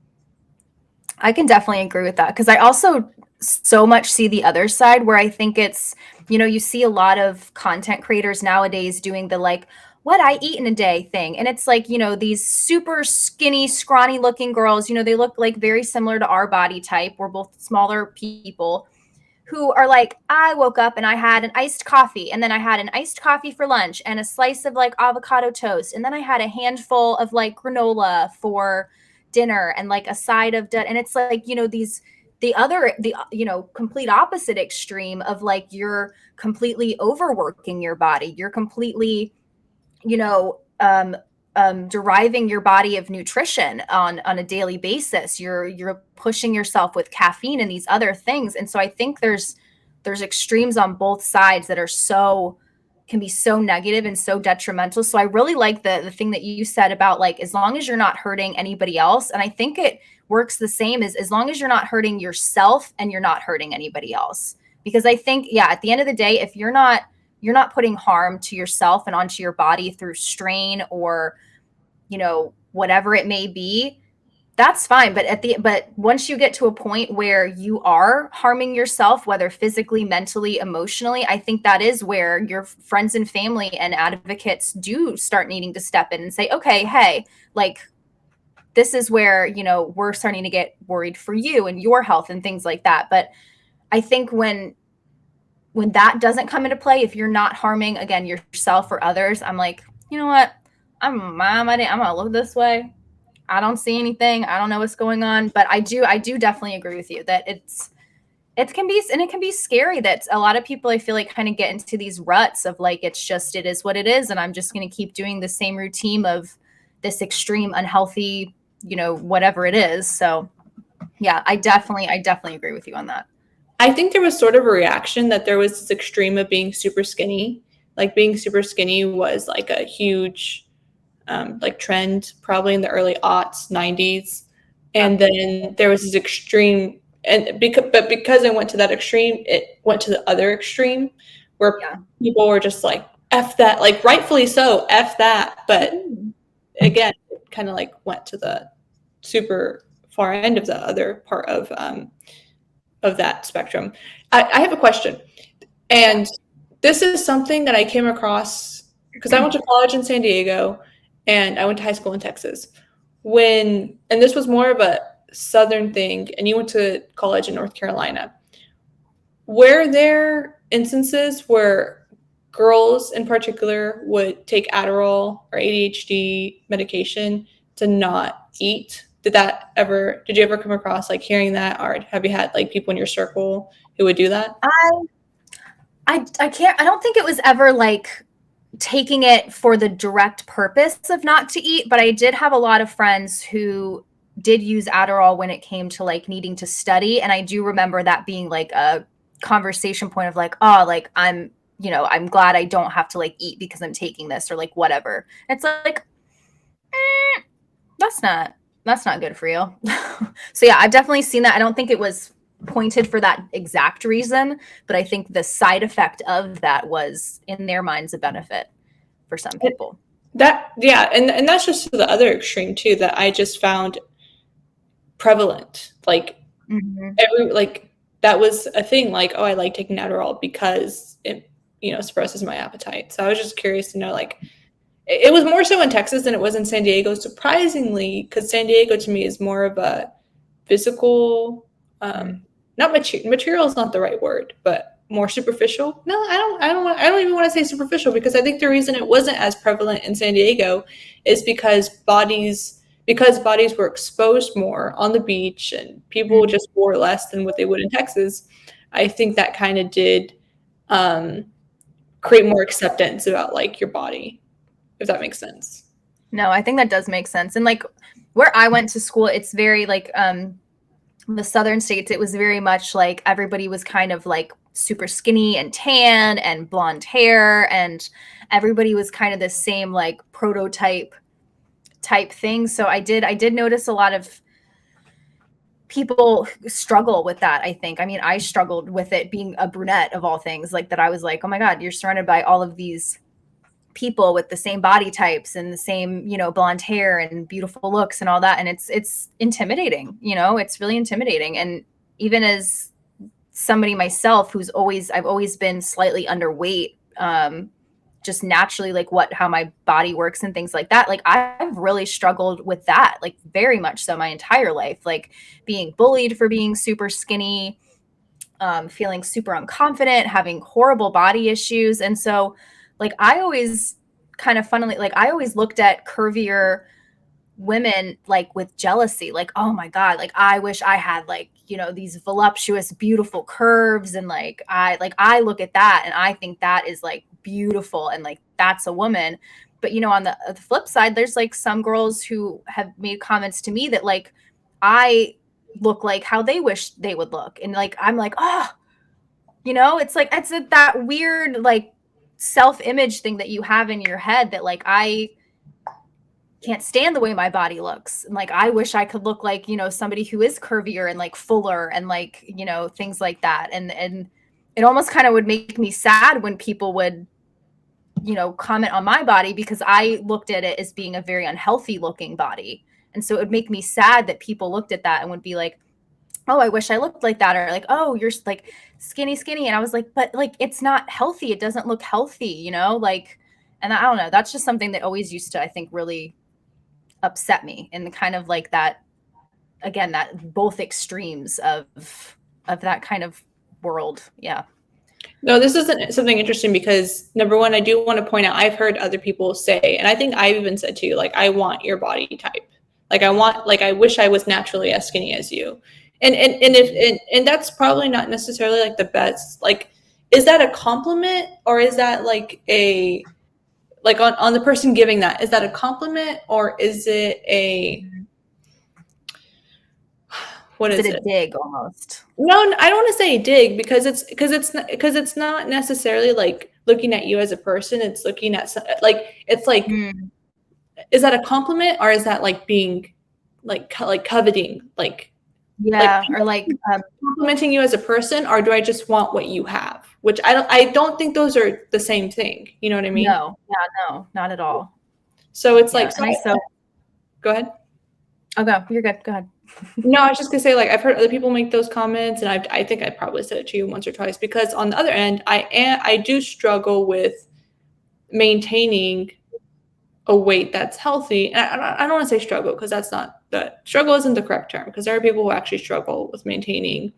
I can definitely agree with that, because I also so much see the other side where I think it's, you know, you see a lot of content creators nowadays doing the like, what I eat in a day thing. And it's like, you know, these super skinny, scrawny looking girls, you know, they look like very similar to our body type. We're both smaller people who are like, I woke up and I had an iced coffee, and then I had an iced coffee for lunch and a slice of like avocado toast. And then I had a handful of like granola for dinner and like a side of and it's like, you know, the you know, complete opposite extreme of like, you're completely overworking your body, you're completely, you know, deriving your body of nutrition on a daily basis, you're pushing yourself with caffeine and these other things. And so I think there's extremes on both sides that are so can be so negative and so detrimental. So I really like the thing that you said about like, as long as you're not hurting anybody else. And I think it works the same as long as you're not hurting yourself and you're not hurting anybody else. Because I think, yeah, at the end of the day, if you're not putting harm to yourself and onto your body through strain or, you know, whatever it may be, that's fine. But once you get to a point where you are harming yourself, whether physically, mentally, emotionally, I think that is where your friends and family and advocates do start needing to step in and say, okay, hey, like, this is where, you know, we're starting to get worried for you and your health and things like that. But I think when that doesn't come into play, if you're not harming, again, yourself or others, I'm like, you know what? I'm gonna look this way. I don't see anything. I don't know what's going on, but I do definitely agree with you that it can be scary that a lot of people, I feel like, kind of get into these ruts of like, it is what it is. And I'm just going to keep doing the same routine of this extreme unhealthy, you know, whatever it is. So yeah, I definitely agree with you on that. I think there was sort of a reaction that there was this extreme of being super skinny. Like being super skinny was like a huge like trend probably in the early aughts, 90s. And then there was this extreme, and because it went to that extreme, it went to the other extreme where people were just like, F that, like rightfully so, F that. But again, it kind of like went to the super far end of the other part of that spectrum. I have a question. And this is something that I came across because I went to college in San Diego and I went to high school in Texas. And this was more of a Southern thing, and you went to college in North Carolina. Were there instances where girls in particular would take Adderall or ADHD medication to not eat? Did you ever come across like hearing that, or have you had like people in your circle who would do that? I don't think it was ever like taking it for the direct purpose of not to eat, but I did have a lot of friends who did use Adderall when it came to like needing to study. And I do remember that being like a conversation point of like, oh, like I'm glad I don't have to like eat because I'm taking this or like whatever. It's like, that's not good for you. So yeah, I've definitely seen that. I don't think it was pointed for that exact reason, but I think the side effect of that was in their minds a benefit for some people. And that's just the other extreme too, that I just found prevalent. Like that was a thing, like, oh, I like taking Adderall because it, you know, suppresses my appetite. So I was just curious to know, like, it was more so in Texas than it was in San Diego, surprisingly, because San Diego to me is more of a physical, not material is not the right word, but more superficial. No, I don't even want to say superficial, because I think the reason it wasn't as prevalent in San Diego is because bodies were exposed more on the beach and people just wore less than what they would in Texas. I think that kind of did create more acceptance about like your body, if that makes sense. No, I think that does make sense. And like where I went to school, it's very like the southern states, it was very much like everybody was kind of like super skinny and tan and blonde hair, and everybody was kind of the same like prototype type thing. So I did notice a lot of people struggle with that, I think. I mean, I struggled with it being a brunette of all things, like that. I was like, oh my God, you're surrounded by all of these people with the same body types and the same, you know, blonde hair and beautiful looks and all that. And it's intimidating, you know, it's really intimidating. And even as somebody myself I've always been slightly underweight, just naturally, like how my body works and things like that. Like I've really struggled with that, like very much so my entire life, like being bullied for being super skinny, feeling super unconfident, having horrible body issues. And so like I always kind of funnily, like I always looked at curvier women like with jealousy, like, oh my God, like I wish I had like, you know, these voluptuous, beautiful curves. And like I look at that and I think that is like beautiful and like that's a woman. But, you know, on the flip side, there's like some girls who have made comments to me that like I look like how they wish they would look. And like I'm like, oh, you know, it's like it's that weird like self-image thing that you have in your head that like I can't stand the way my body looks. And like I wish I could look like, you know, somebody who is curvier and like fuller and like, you know, things like that. And it almost kind of would make me sad when people would, you know, comment on my body because I looked at it as being a very unhealthy looking body. And so it would make me sad that people looked at that and would be like, oh, I wish I looked like that. Or like, oh, you're like skinny. And I was like, but like, it's not healthy. It doesn't look healthy, you know, like, and I don't know. That's just something that always used to, I think, really upset me, and kind of like that, again, that both extremes of that kind of world. Yeah. No, this isn't something interesting because number one, I do want to point out, I've heard other people say, and I think I've even said to you, like, I want your body type. Like I wish I was naturally as skinny as you. And that's probably not necessarily like the best, like, is that a compliment or is that like a, like on the person giving that, is that a compliment or is it a, what is it? A dig almost? No, I don't want to say dig because it's not necessarily like looking at you as a person. It's looking at is that a compliment or is that like being like coveting, like, yeah, or like complimenting you as a person, or do I just want what you have? Which I don't think those are the same thing. You know what I mean? No, not at all. So it's Yeah, like, go ahead. Oh, go. You're good. Go ahead. No, I was just gonna say, like, I've heard other people make those comments, and I think I probably said it to you once or twice because on the other end, I do struggle with maintaining a weight that's healthy. And I don't want to say struggle because struggle isn't the correct term because there are people who actually struggle with maintaining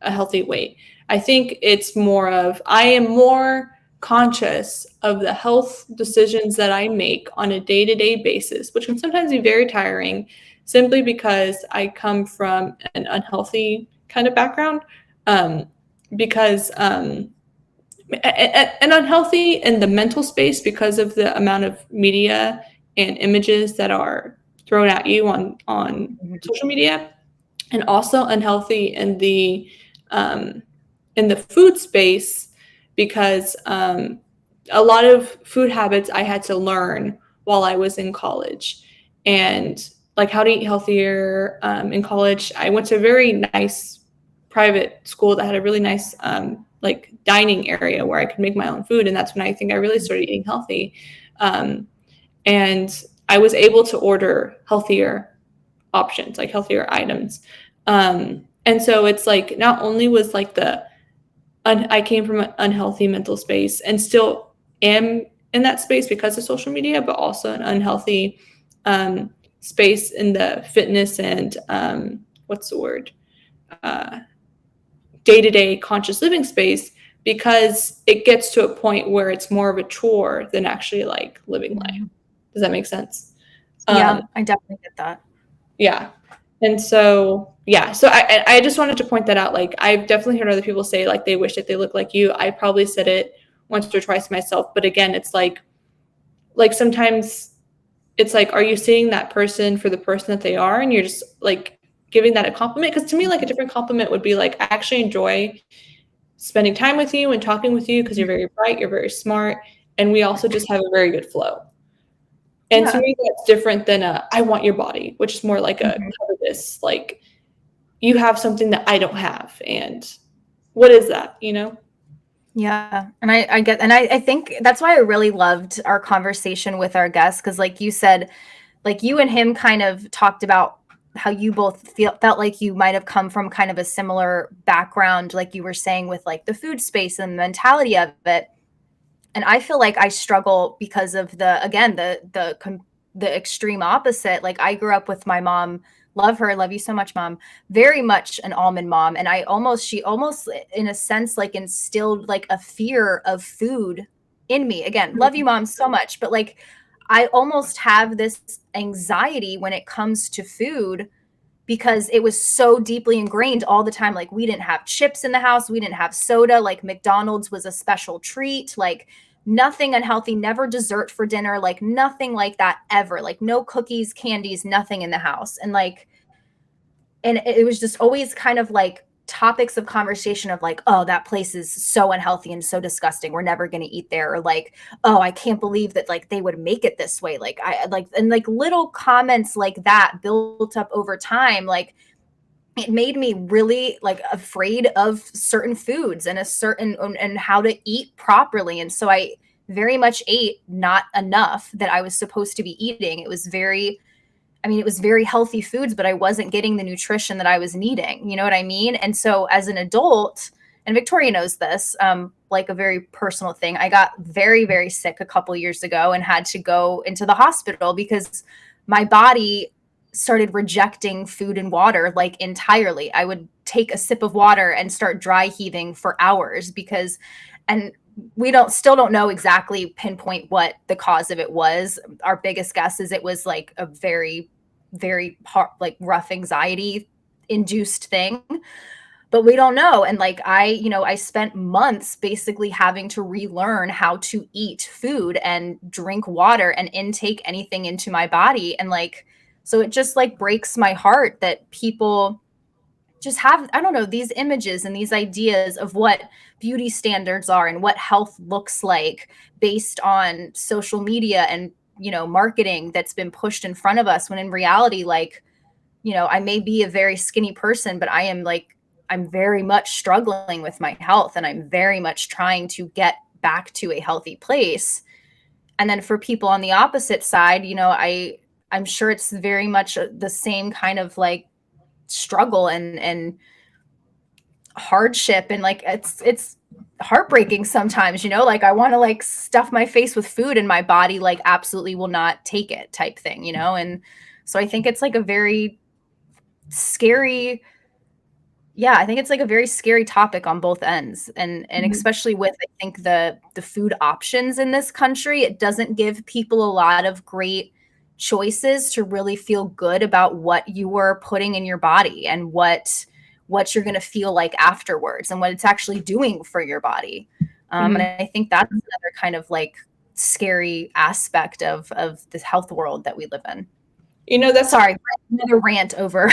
a healthy weight. I think it's more of I am more conscious of the health decisions that I make on a day-to-day basis, which can sometimes be very tiring simply because I come from an unhealthy kind of background. Because and unhealthy in the mental space because of the amount of media and images that are thrown at you on social media, and also unhealthy in the food space because a lot of food habits I had to learn while I was in college, and like how to eat healthier. In college, I went to a very nice private school that had a really nice like dining area where I could make my own food. And that's when I think I really started eating healthy. And I was able to order healthier options, like healthier items. And so it's like, not only was like I came from an unhealthy mental space and still am in that space because of social media, but also an unhealthy space in the fitness and what's the word? Day-to-day conscious living space, because it gets to a point where it's more of a chore than actually like living life. Does that make sense? Yeah, I definitely get that. Yeah. And so, yeah, so I just wanted to point that out. Like, I've definitely heard other people say like they wish that they look like you. I probably said it once or twice myself, but again, it's like sometimes it's like, are you seeing that person for the person that they are? And you're just like giving that a compliment? Because to me, like, a different compliment would be like, I actually enjoy spending time with you and talking with you because you're very bright, you're very smart, and we also just have a very good flow. And to me, that's different than I want your body, which is more like a covetous, like, you have something that I don't have, and what is that, you know? Yeah. And I get, and I think that's why I really loved our conversation with our guests. Cause like you said, like you and him kind of talked about how you both felt like you might have come from kind of a similar background, like you were saying, with like the food space and the mentality of it. And I feel like I struggle because of the extreme opposite. Like I grew up with my mom. Love her. Love you so much, Mom. Very much an almond mom. And she almost in a sense, like instilled like a fear of food in me. Again, love you, Mom, so much. But like, I almost have this anxiety when it comes to food because it was so deeply ingrained all the time. Like we didn't have chips in the house. We didn't have soda. Like McDonald's was a special treat. Like nothing unhealthy, never dessert for dinner, like nothing like that ever. Like no cookies, candies, nothing in the house. And like, and it was just always kind of like topics of conversation of like, oh, that place is so unhealthy and so disgusting, we're never going to eat there, or like, oh, I can't believe that like they would make it this way, like I like, and like little comments like that built up over time, like it made me really like afraid of certain foods and and how to eat properly. And so I very much ate not enough that I was supposed to be eating. It was very, I mean, it was very healthy foods, but I wasn't getting the nutrition that I was needing. You know what I mean? And so as an adult, and Victoria knows this, like a very personal thing, I got very, very sick a couple years ago and had to go into the hospital because my body started rejecting food and water like entirely. I would take a sip of water and start dry heaving for hours because, and we still don't know exactly pinpoint what the cause of it was. Our biggest guess is it was like a very, very hard, like rough anxiety induced thing, but we don't know. And like, I spent months basically having to relearn how to eat food and drink water and intake anything into my body. And like, so it just like breaks my heart that people just have, I don't know, these images and these ideas of what beauty standards are and what health looks like based on social media and, marketing that's been pushed in front of us, when in reality, like, I may be a very skinny person, but I'm very much struggling with my health, and I'm very much trying to get back to a healthy place. And then for people on the opposite side, I'm sure it's very much the same kind of like struggle and hardship, and like it's heartbreaking sometimes, like I want to like stuff my face with food and my body like absolutely will not take it type thing, and so I think it's like a very scary, I think it's like a very scary topic on both ends, and especially with, I think, the food options in this country, it doesn't give people a lot of great choices to really feel good about what you are putting in your body and what you're going to feel like afterwards and what it's actually doing for your body. And I think that's another kind of like scary aspect of this health world that we live in. That's sorry, another rant over.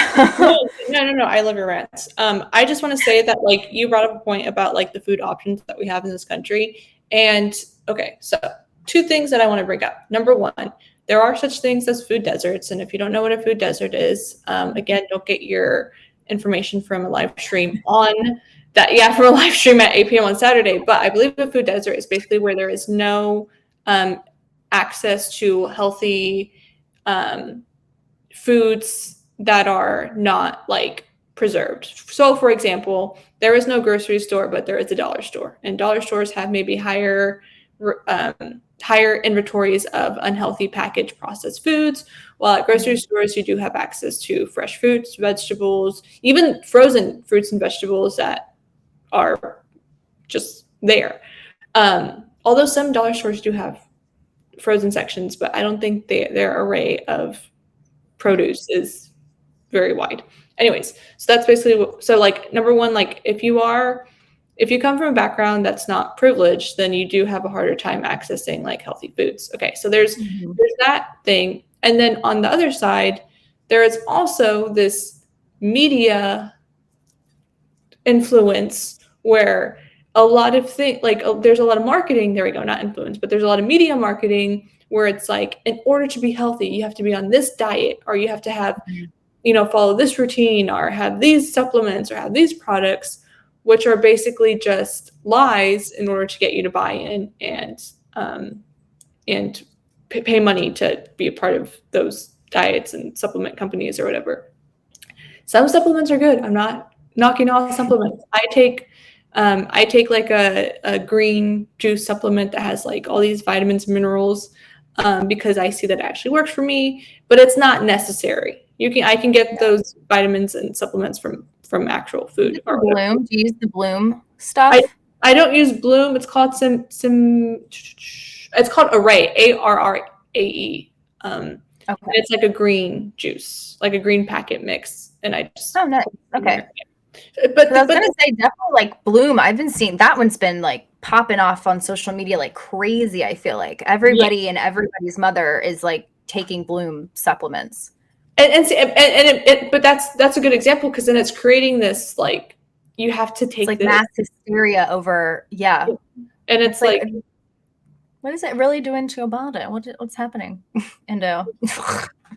No. I love your rants. I just want to say that like you brought up a point about like the food options that we have in this country. And okay, so two things that I want to bring up. Number one, there are such things as food deserts. And if you don't know what a food desert is, again, don't get your information from a live stream on that. Yeah, from a live stream at 8 p.m. on Saturday. But I believe a food desert is basically where there is no access to healthy foods that are not like preserved. So for example, there is no grocery store, but there is a dollar store, and dollar stores have maybe higher inventories of unhealthy packaged processed foods, while at grocery stores you do have access to fresh fruits, vegetables, even frozen fruits and vegetables that are just there. Although some dollar stores do have frozen sections, but I don't think their array of produce is very wide. Anyways, so that's basically, so like number one, like if you come from a background that's not privileged, then you do have a harder time accessing like healthy foods. Okay, so there's that thing. And then on the other side, there is also this media influence where a lot of things, like there's a lot of marketing, there we go, not influence, but there's a lot of media marketing where it's like, in order to be healthy, you have to be on this diet, or you have to have, follow this routine, or have these supplements, or have these products, which are basically just lies in order to get you to buy in and pay money to be a part of those diets and supplement companies or whatever. Some supplements are good. I'm not knocking all supplements. I take like a green juice supplement that has like all these vitamins and minerals because I see that it actually works for me, but it's not necessary. I can get those vitamins and supplements from actual food. Or Bloom? Do you use the Bloom stuff? I don't use Bloom. It's called it's called Arrae, ARRAE. Okay. It's like a green juice, like a green packet mix, and I just nice. Okay. But I was gonna say definitely like Bloom. I've been seeing that one's been like popping off on social media like crazy. I feel like everybody and everybody's mother is like taking Bloom supplements. But that's a good example, because then it's creating this like you have to take It's like this. mass hysteria over, yeah. And it's like, what is it really doing to your body? What's happening? Endo.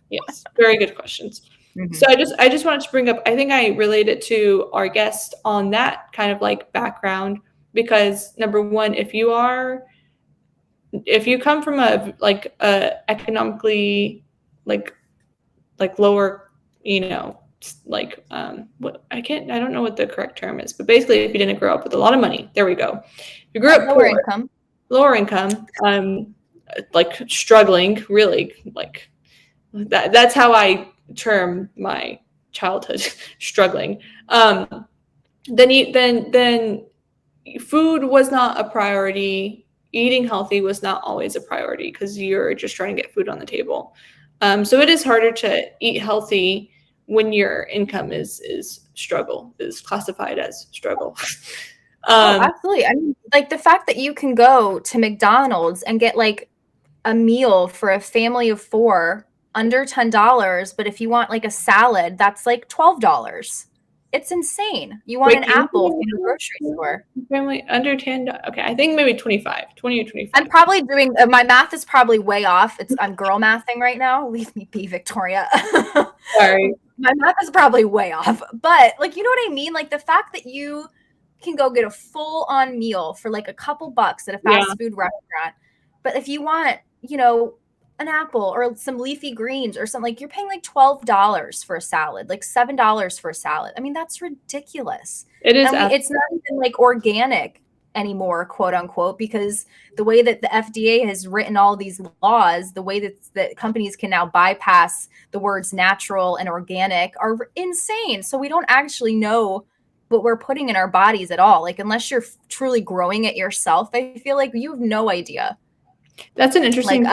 yes, very good questions. Mhm. So I just wanted to bring up, I think I related to our guest on that kind of like background, because number one, if you come from a economically like lower, like what I don't know what the correct term is, but basically if you didn't grow up with a lot of money, there we go. If you grew up lower income, like struggling, really, like that's how I term my childhood, struggling. Then food was not a priority. Eating healthy was not always a priority because you're just trying to get food on the table. So it is harder to eat healthy when your income is classified as struggle. Absolutely. I mean, like the fact that you can go to McDonald's and get like a meal for a family of 4 under $10, but if you want like a salad, that's like $12. It's insane. You want an apple from the grocery store. Family under 10. Okay, I think maybe 25, 20 or 25. I'm probably doing my math is probably way off. I'm girl mathing right now. Leave me be, Victoria. Sorry. My math is probably way off. But like, you know what I mean? Like the fact that you can go get a full on meal for like a couple bucks at a fast food restaurant. But if you want, an apple or some leafy greens or something, like you're paying like $12 for a salad, like $7 for a salad. I mean, that's ridiculous. It is. It's not even like organic anymore, quote unquote, because the way that the FDA has written all these laws, the way that companies can now bypass the words natural and organic are insane. So we don't actually know what we're putting in our bodies at all. Like, unless you're truly growing it yourself, I feel like you have no idea. That's an interesting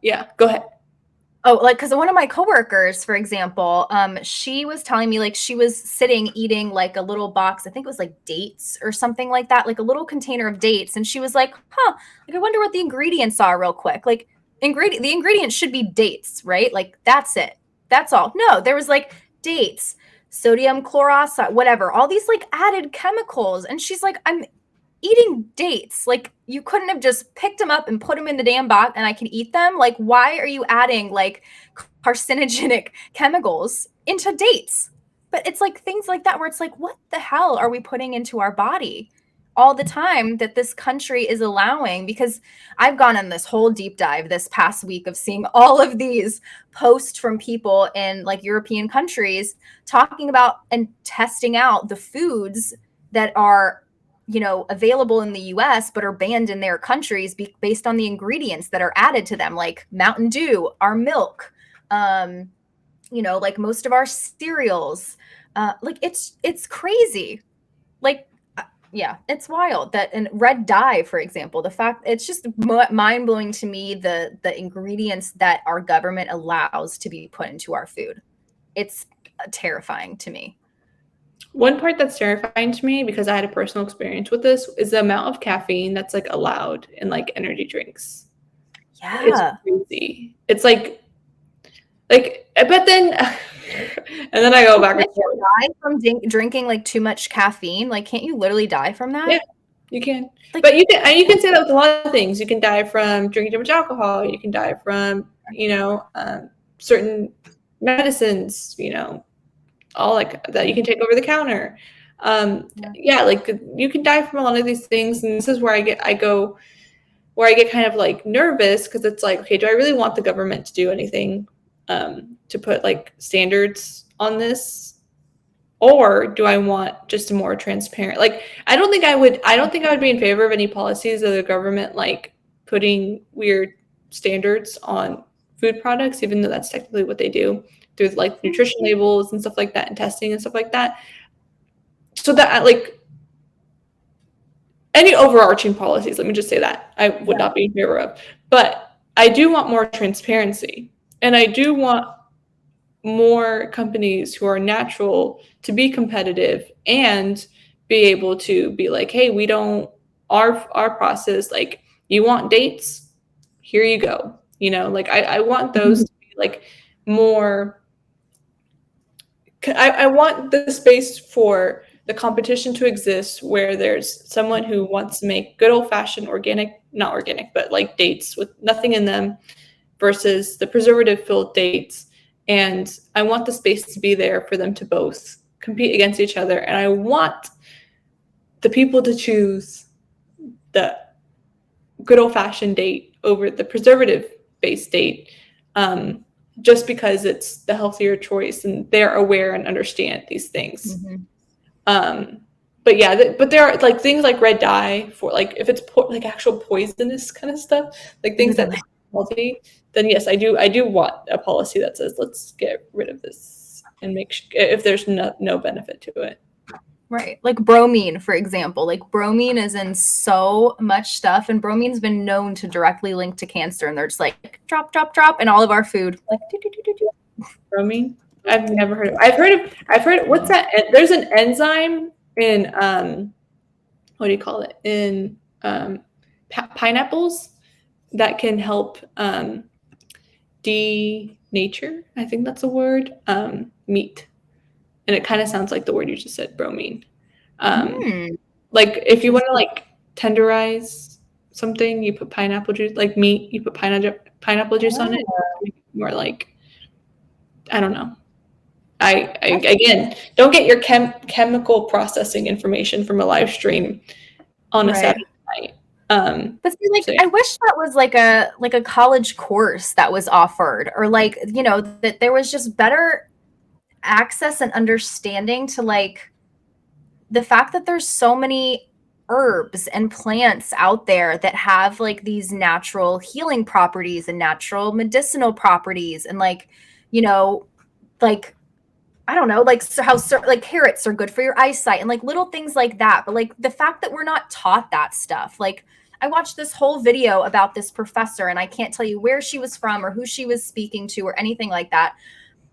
yeah, go ahead. Oh, like, because one of my coworkers, for example, she was telling me like she was sitting eating like a little box, I think it was like dates or something like that, like a little container of dates. And she was like, like, I wonder what the ingredients are real quick. Like the ingredients should be dates, right? Like that's it. That's all. No, there was like dates, sodium chloroside, whatever, all these like added chemicals. And she's like, I'm eating dates. Like you couldn't have just picked them up and put them in the damn box and I can eat them. Like, why are you adding like carcinogenic chemicals into dates? But it's like things like that where it's like, what the hell are we putting into our body all the time that this country is allowing? Because I've gone on this whole deep dive this past week of seeing all of these posts from people in like European countries talking about and testing out the foods that are available in the US, but are banned in their countries based on the ingredients that are added to them, like Mountain Dew, our milk, like most of our cereals. Like it's crazy. Like, yeah, it's wild that in red dye, for example, the fact it's just mind blowing to me, the ingredients that our government allows to be put into our food. It's terrifying to me. One part that's terrifying to me, because I had a personal experience with this, is the amount of caffeine that's like allowed in like energy drinks. Yeah. It's crazy. It's like, but then, and then I go back and forth. Die from drinking like too much caffeine? Like, can't you literally die from that? Yeah, you can. Like, but you can say that with a lot of things. You can die from drinking too much alcohol. You can die from, certain medicines, all like that you can take over the counter. Like you can die from a lot of these things. And this is where I get kind of like nervous, because it's like, okay, do I really want the government to do anything to put like standards on this? Or do I want just a more transparent, like, I don't think I would be in favor of any policies of the government like putting weird standards on food products, even though that's technically what they do through like nutrition labels and stuff like that and testing and stuff like that. So that like any overarching policies, let me just say that I would not be in favor of, but I do want more transparency, and I do want more companies who are natural to be competitive and be able to be like, hey, we don't, our process, like, you want dates, here you go. Like I want those to be like more, I want the space for the competition to exist where there's someone who wants to make good old-fashioned not organic, but like dates with nothing in them versus the preservative-filled dates. And I want the space to be there for them to both compete against each other. And I want the people to choose the good old-fashioned date over the preservative-based date, just because it's the healthier choice and they're aware and understand these things. But yeah, but there are like things like red dye for like if it's like actual poisonous kind of stuff, like things that are healthy, then yes, I do want a policy that says let's get rid of this and make sure if there's no benefit to it. Right. Like bromine, for example. Like bromine is in so much stuff, and bromine's been known to directly link to cancer. And they're just like drop, drop, drop in all of our food. Like bromine. I've never heard of. I've heard. What's that? There's an enzyme in what do you call it? In pineapples that can help denature. I think that's a word. Meat. And it kind of sounds like the word you just said, bromine. Like if you want to like tenderize something, you put pineapple juice, like meat, you put pineapple juice on it. More like, I don't know. I again, don't get your chemical processing information from a live stream on a Saturday night. But see, like, so, yeah. I wish that was like a college course that was offered, or like, you know, that there was just better access and understanding to like the fact that there's so many herbs and plants out there that have like these natural healing properties and natural medicinal properties, and like, you know, like, I don't know, like how like carrots are good for your eyesight and like little things like that. But like the fact that we're not taught that stuff, like I watched this whole video about this professor, and I can't tell you where she was from or who she was speaking to or anything like that.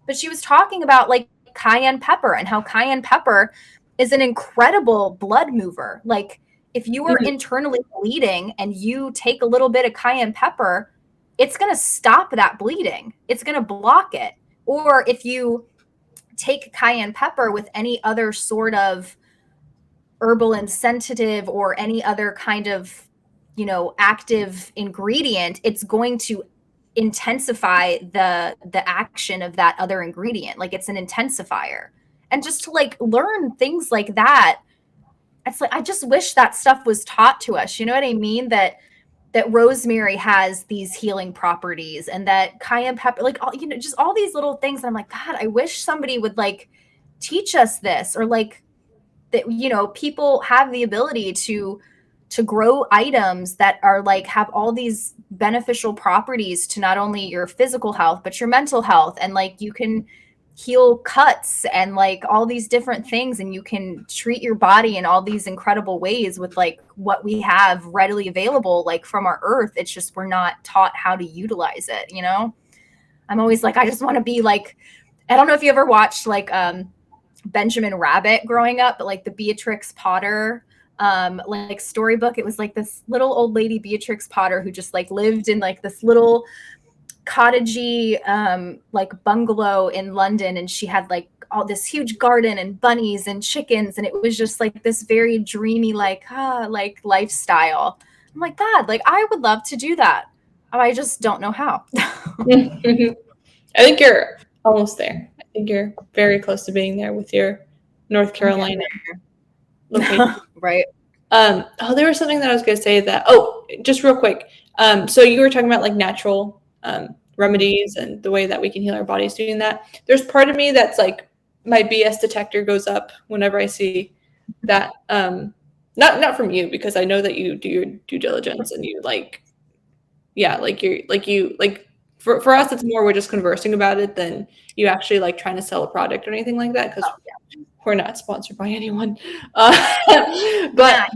But she was talking about like cayenne pepper and how cayenne pepper is an incredible blood mover. Like if you are internally bleeding and you take a little bit of cayenne pepper, it's going to stop that bleeding. It's going to block it. Or if you take cayenne pepper with any other sort of herbal incentive or any other kind of, you know, active ingredient, it's going to intensify the action of that other ingredient. Like it's an intensifier. And just to like learn things like that, it's like I just wish that stuff was taught to us. You know what I mean? That rosemary has these healing properties, and that cayenne pepper, like all, you know, just all these little things. I'm like, God, I wish somebody would like teach us this, or like that, you know, people have the ability to grow items that are like have all these beneficial properties to not only your physical health, but your mental health. And like you can heal cuts and like all these different things, and you can treat your body in all these incredible ways with like what we have readily available, like from our earth. It's just we're not taught how to utilize it, you know? I'm always like, I just want to be like, I don't know if you ever watched like Benjamin Rabbit growing up, but like the Beatrix Potter like storybook. It was like this little old lady, Beatrix Potter, who just like lived in like this little cottagey like bungalow in London, and she had like all this huge garden and bunnies and chickens, and it was just like this very dreamy like lifestyle. I'm like, God, like I would love to do that. I just don't know how. I think you're almost there. I think you're very close to being there with your North Carolina location. Right. There was something that I was going to say that, just real quick. So you were talking about like natural remedies and the way that we can heal our bodies doing that. There's part of me that's like my BS detector goes up whenever I see that. Not from you, because I know that you do your due diligence and you like, yeah, like for us, it's more we're just conversing about it than you actually like trying to sell a product or anything like that, because we're not sponsored by anyone. But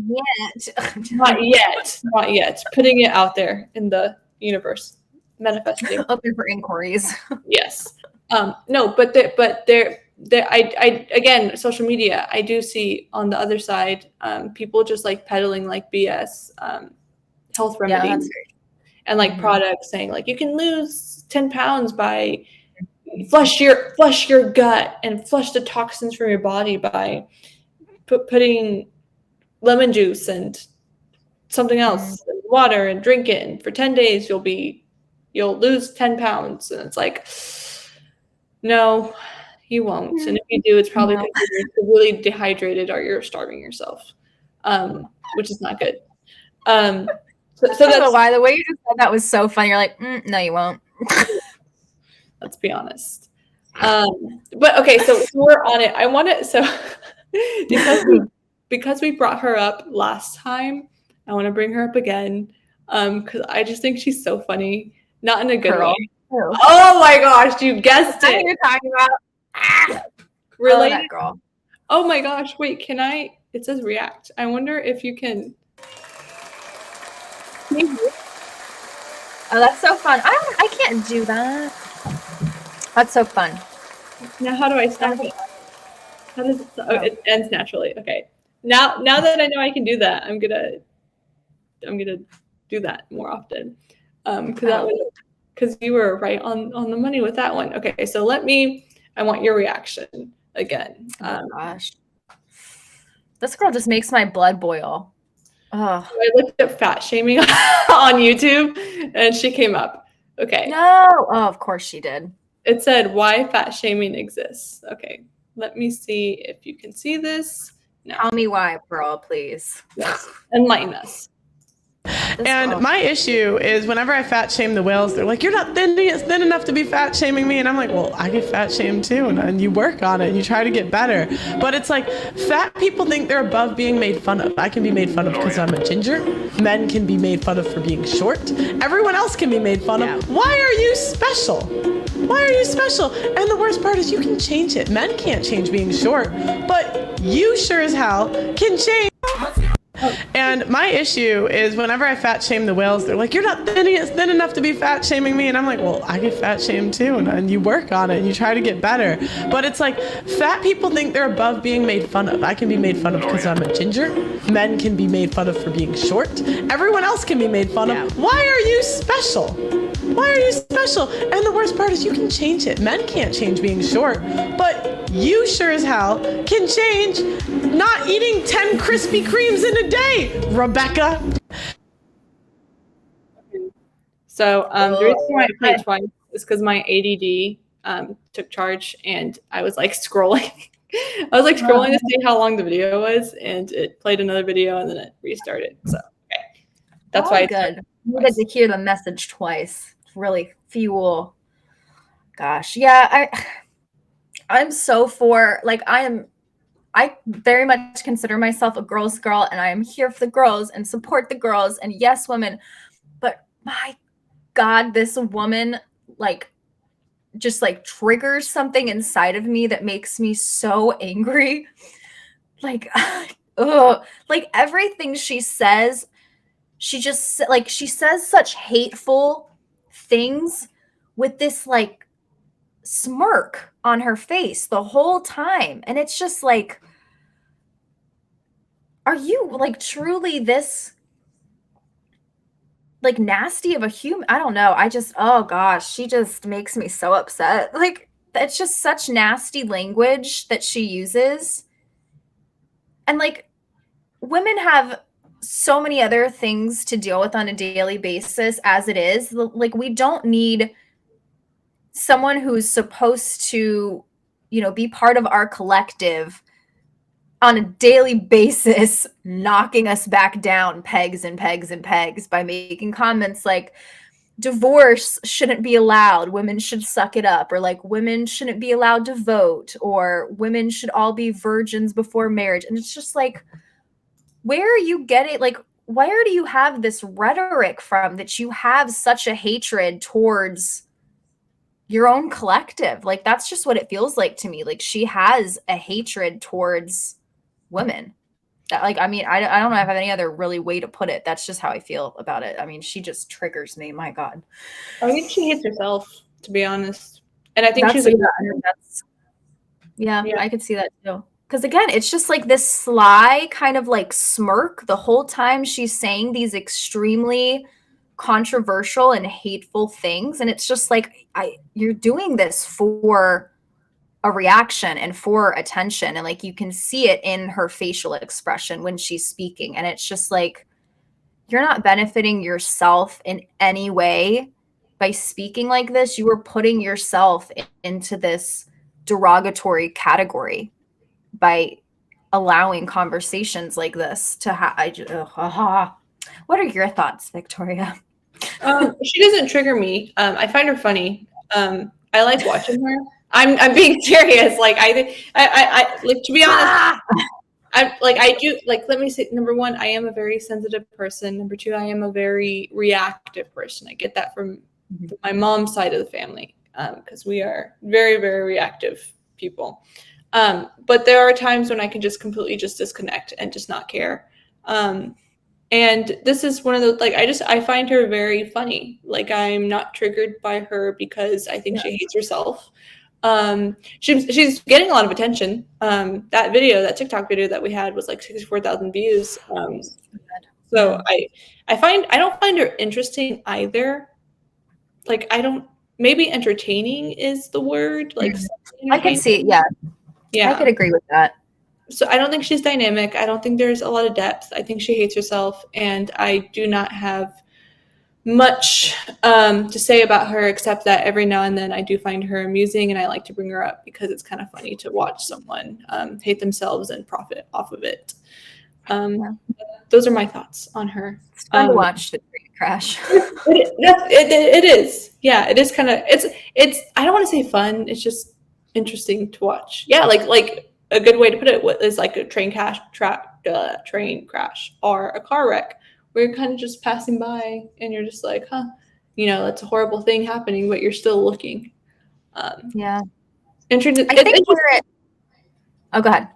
not yet. Putting it out there in the universe, manifesting. Open for inquiries. Yes. No, but I again, social media, I do see on the other side, people just like peddling like BS health remedies and like products saying like you can lose 10 pounds by flush your gut and flush the toxins from your body by putting lemon juice and something else, and water, and drink it, and for 10 days you'll lose 10 pounds. And it's like, no, you won't. And if you do, it's probably because you're really dehydrated or you're starving yourself, which is not good. So I don't know why the way you just said that was so funny. You're like, no, you won't. Let's be honest. But okay, so we're on it. I want to, so because we brought her up last time, I want to bring her up again, because I just think she's so funny. Not in a good way. Oh my gosh, you guessed it. You're talking about Related. that girl. Oh my gosh, wait, can I? It says react. I wonder if you can. Oh, that's so fun. I can't do that. That's so fun. Now, how do I stop it? How does it? Oh, it ends naturally. Okay. Now that I know I can do that, I'm gonna do that more often. Because you were right on the money with that one. Okay, so I want your reaction again. Oh gosh, this girl just makes my blood boil. Oh. So I looked at fat shaming on YouTube, and she came up. Okay. No. Oh, of course she did. It said why fat shaming exists. Okay, let me see if you can see this. No. Tell me why, girl, please. Yes. Enlighten us. And my issue is whenever I fat shame the whales, they're like, you're not thin enough to be fat shaming me. And I'm like, well, I get fat shamed too. And you work on it and you try to get better. But it's like fat people think they're above being made fun of. I can be made fun of because I'm a ginger. Men can be made fun of for being short. Everyone else can be made fun of. Why are you special? Why are you special? And the worst part is you can change it. Men can't change being short, but you sure as hell can change. And my issue is whenever I fat shame the whales, they're like, you're not thin enough to be fat shaming me. And I'm like, well, I get fat shamed too. And you work on it and you try to get better. But it's like fat people think they're above being made fun of. I can be made fun of because I'm a ginger. Men can be made fun of for being short. Everyone else can be made fun of. Why are you special? Why are you special? And the worst part is you can change it. Men can't change being short, but you sure as hell can change not eating 10 Krispy Kremes in a day, Rebecca. So the reason why I played twice is because my ADD took charge, and I was like scrolling. I was like scrolling to see how long the video was, and it played another video, and then it restarted. So okay, that's why. Good. You get to hear the message twice. Really fuel. Gosh, yeah, I'm so for, like, I very much consider myself a girl's girl, and I am here for the girls and support the girls, and yes, women, but my God, this woman just triggers something inside of me that makes me so angry. Like everything she says, she says such hateful things with this smirk on her face the whole time. And it's just like, are you truly this nasty of a human? I don't know. Oh gosh, she just makes me so upset. It's just such nasty language that she uses. And women have so many other things to deal with on a daily basis as it is. We don't need someone who's supposed to, be part of our collective on a daily basis, knocking us back down pegs and pegs and pegs by making comments like divorce shouldn't be allowed, women should suck it up, or women shouldn't be allowed to vote, or women should all be virgins before marriage. And it's just where are you getting, where do you have this rhetoric from that you have such a hatred towards your own collective? That's just what it feels like to me. She has a hatred towards women. That I don't know if I have any other really way to put it. That's just how I feel about it. I mean, she just triggers me. My God. I think she hates herself, to be honest. And I think I could see that too. Because again, it's just this sly kind of smirk the whole time she's saying these extremely controversial and hateful things. And it's just you're doing this for a reaction and for attention. And like, you can see it in her facial expression when she's speaking. And it's just like, you're not benefiting yourself in any way by speaking like this. You are putting yourself into this derogatory category by allowing conversations like this to What are your thoughts, Victoria? She doesn't trigger me. I find her funny. I like watching her. I'm being serious. Like I like, to be honest, I do, like, let me say, number one, I am a very sensitive person. Number two, I am a very reactive person. I get that from my mom's side of the family, because we are very, very reactive people. But there are times when I can just completely just disconnect and just not care. And this is one of the, like, I find her very funny. Like, I'm not triggered by her because I think she hates herself. She's getting a lot of attention. That TikTok video that we had was like 64,000 views. So I don't find her interesting either. Like, maybe entertaining is the word. Like, I could see it. Yeah. I could agree with that. So I don't think she's dynamic. I don't think there's a lot of depth. I think she hates herself, and I do not have much to say about her, except that every now and then I do find her amusing, and I like to bring her up because it's kind of funny to watch someone hate themselves and profit off of it. Those are my thoughts on her. It's fun to watch the train crash. It is. Yeah, it is kind of. It's. I don't want to say fun. It's just interesting to watch. Yeah, like a good way to put it is like a train crash or a car wreck, where you're kind of just passing by and you're just like, that's a horrible thing happening, but you're still looking. Yeah. Interesting. Oh, go ahead.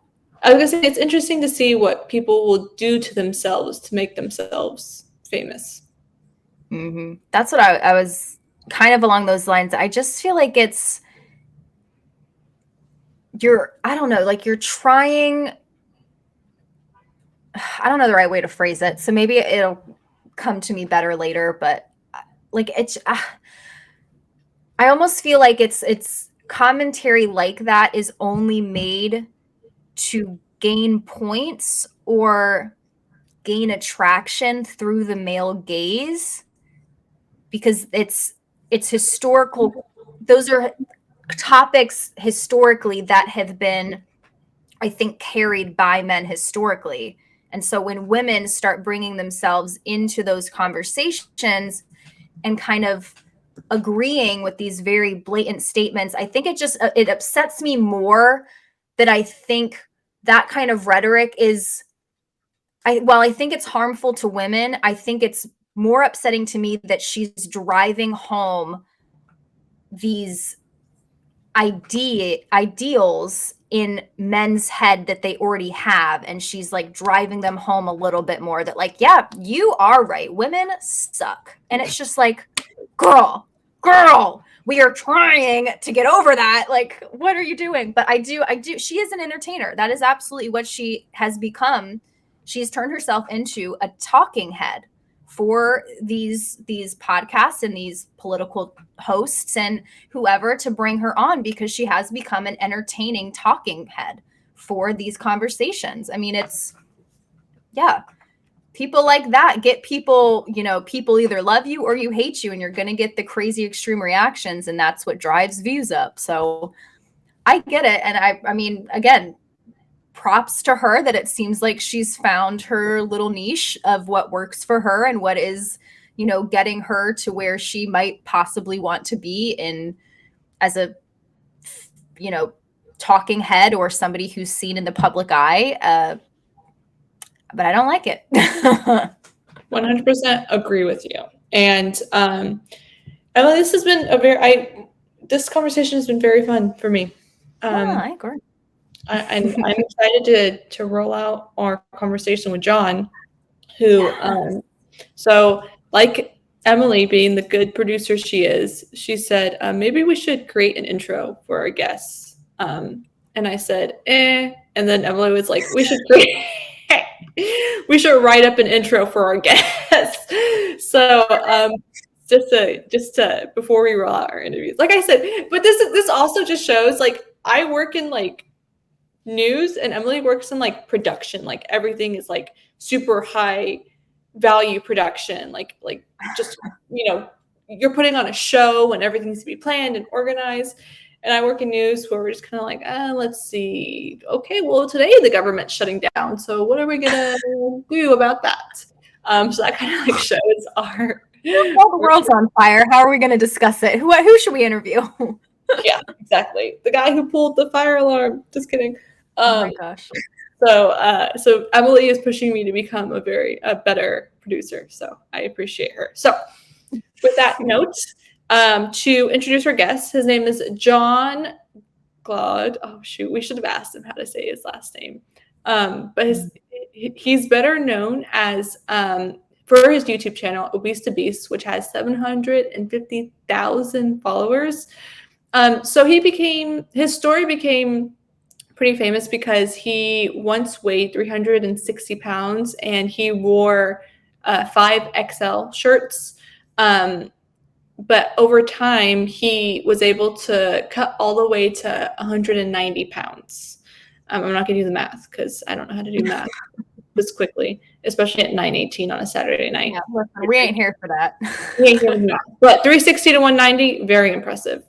I was gonna say, it's interesting to see what people will do to themselves to make themselves famous. Mm-hmm. That's what I was kind of along those lines. I just feel like I don't know, like you're trying, I don't know the right way to phrase it. So maybe it'll come to me better later, but like I almost feel like it's commentary like that is only made to gain points or gain attraction through the male gaze, because it's historical. Those are topics historically that have been, I think, carried by men historically. And so when women start bringing themselves into those conversations and kind of agreeing with these very blatant statements, I think it upsets me more that I think that kind of rhetoric is, while I think it's harmful to women, I think it's more upsetting to me that she's driving home these ideals in men's head that they already have, and she's like driving them home a little bit more, that like, yeah, you are right, women suck. And it's just like, girl, we are trying to get over that. Like, what are you doing? But I do she is an entertainer. That is absolutely what she has become. She's turned herself into a talking head for these podcasts and these political hosts and whoever to bring her on, because she has become an entertaining talking head for these conversations. I mean, people like that get people, people either love you or you hate you, and you're going to get the crazy extreme reactions, and that's what drives views up. So I get it. And I mean, again, props to her that it seems like she's found her little niche of what works for her and what is, getting her to where she might possibly want to be as a, talking head or somebody who's seen in the public eye. But I don't like it. 100% agree with you. And Emily, this has been this conversation has been very fun for me. I agree. I'm excited to roll out our conversation with John, who, so like Emily, being the good producer she is, she said, maybe we should create an intro for our guests. And I said, and then Emily was like, we should write up an intro for our guests. So, just to before we roll out our interviews, like I said, but this also just shows, like, I work in like news and Emily works in like production. Like everything is like super high value production. Like just, you know, you're putting on a show and everything needs to be planned and organized. And I work in news where we're just kind of like, let's see. Okay, well, today the government's shutting down. So what are we going to do about that? So that kind of like shows our... Well, the world's on fire. How are we going to discuss it? Who should we interview? Yeah, exactly. The guy who pulled the fire alarm. Just kidding. Oh my gosh. So Emily is pushing me to become a better producer. So I appreciate her. So with that note, to introduce our guest, his name is John Glaude. Oh shoot, we should have asked him how to say his last name. But he's better known as for his YouTube channel, Obese, which has 750,000 followers. So his story became pretty famous because he once weighed 360 pounds and he wore 5XL shirts. But over time, he was able to cut all the way to 190 pounds. I'm not going to do the math because I don't know how to do math this quickly, especially at 9:18 on a Saturday night. Yeah, listen, we ain't here for that. We ain't here for that. But 360 to 190, very impressive.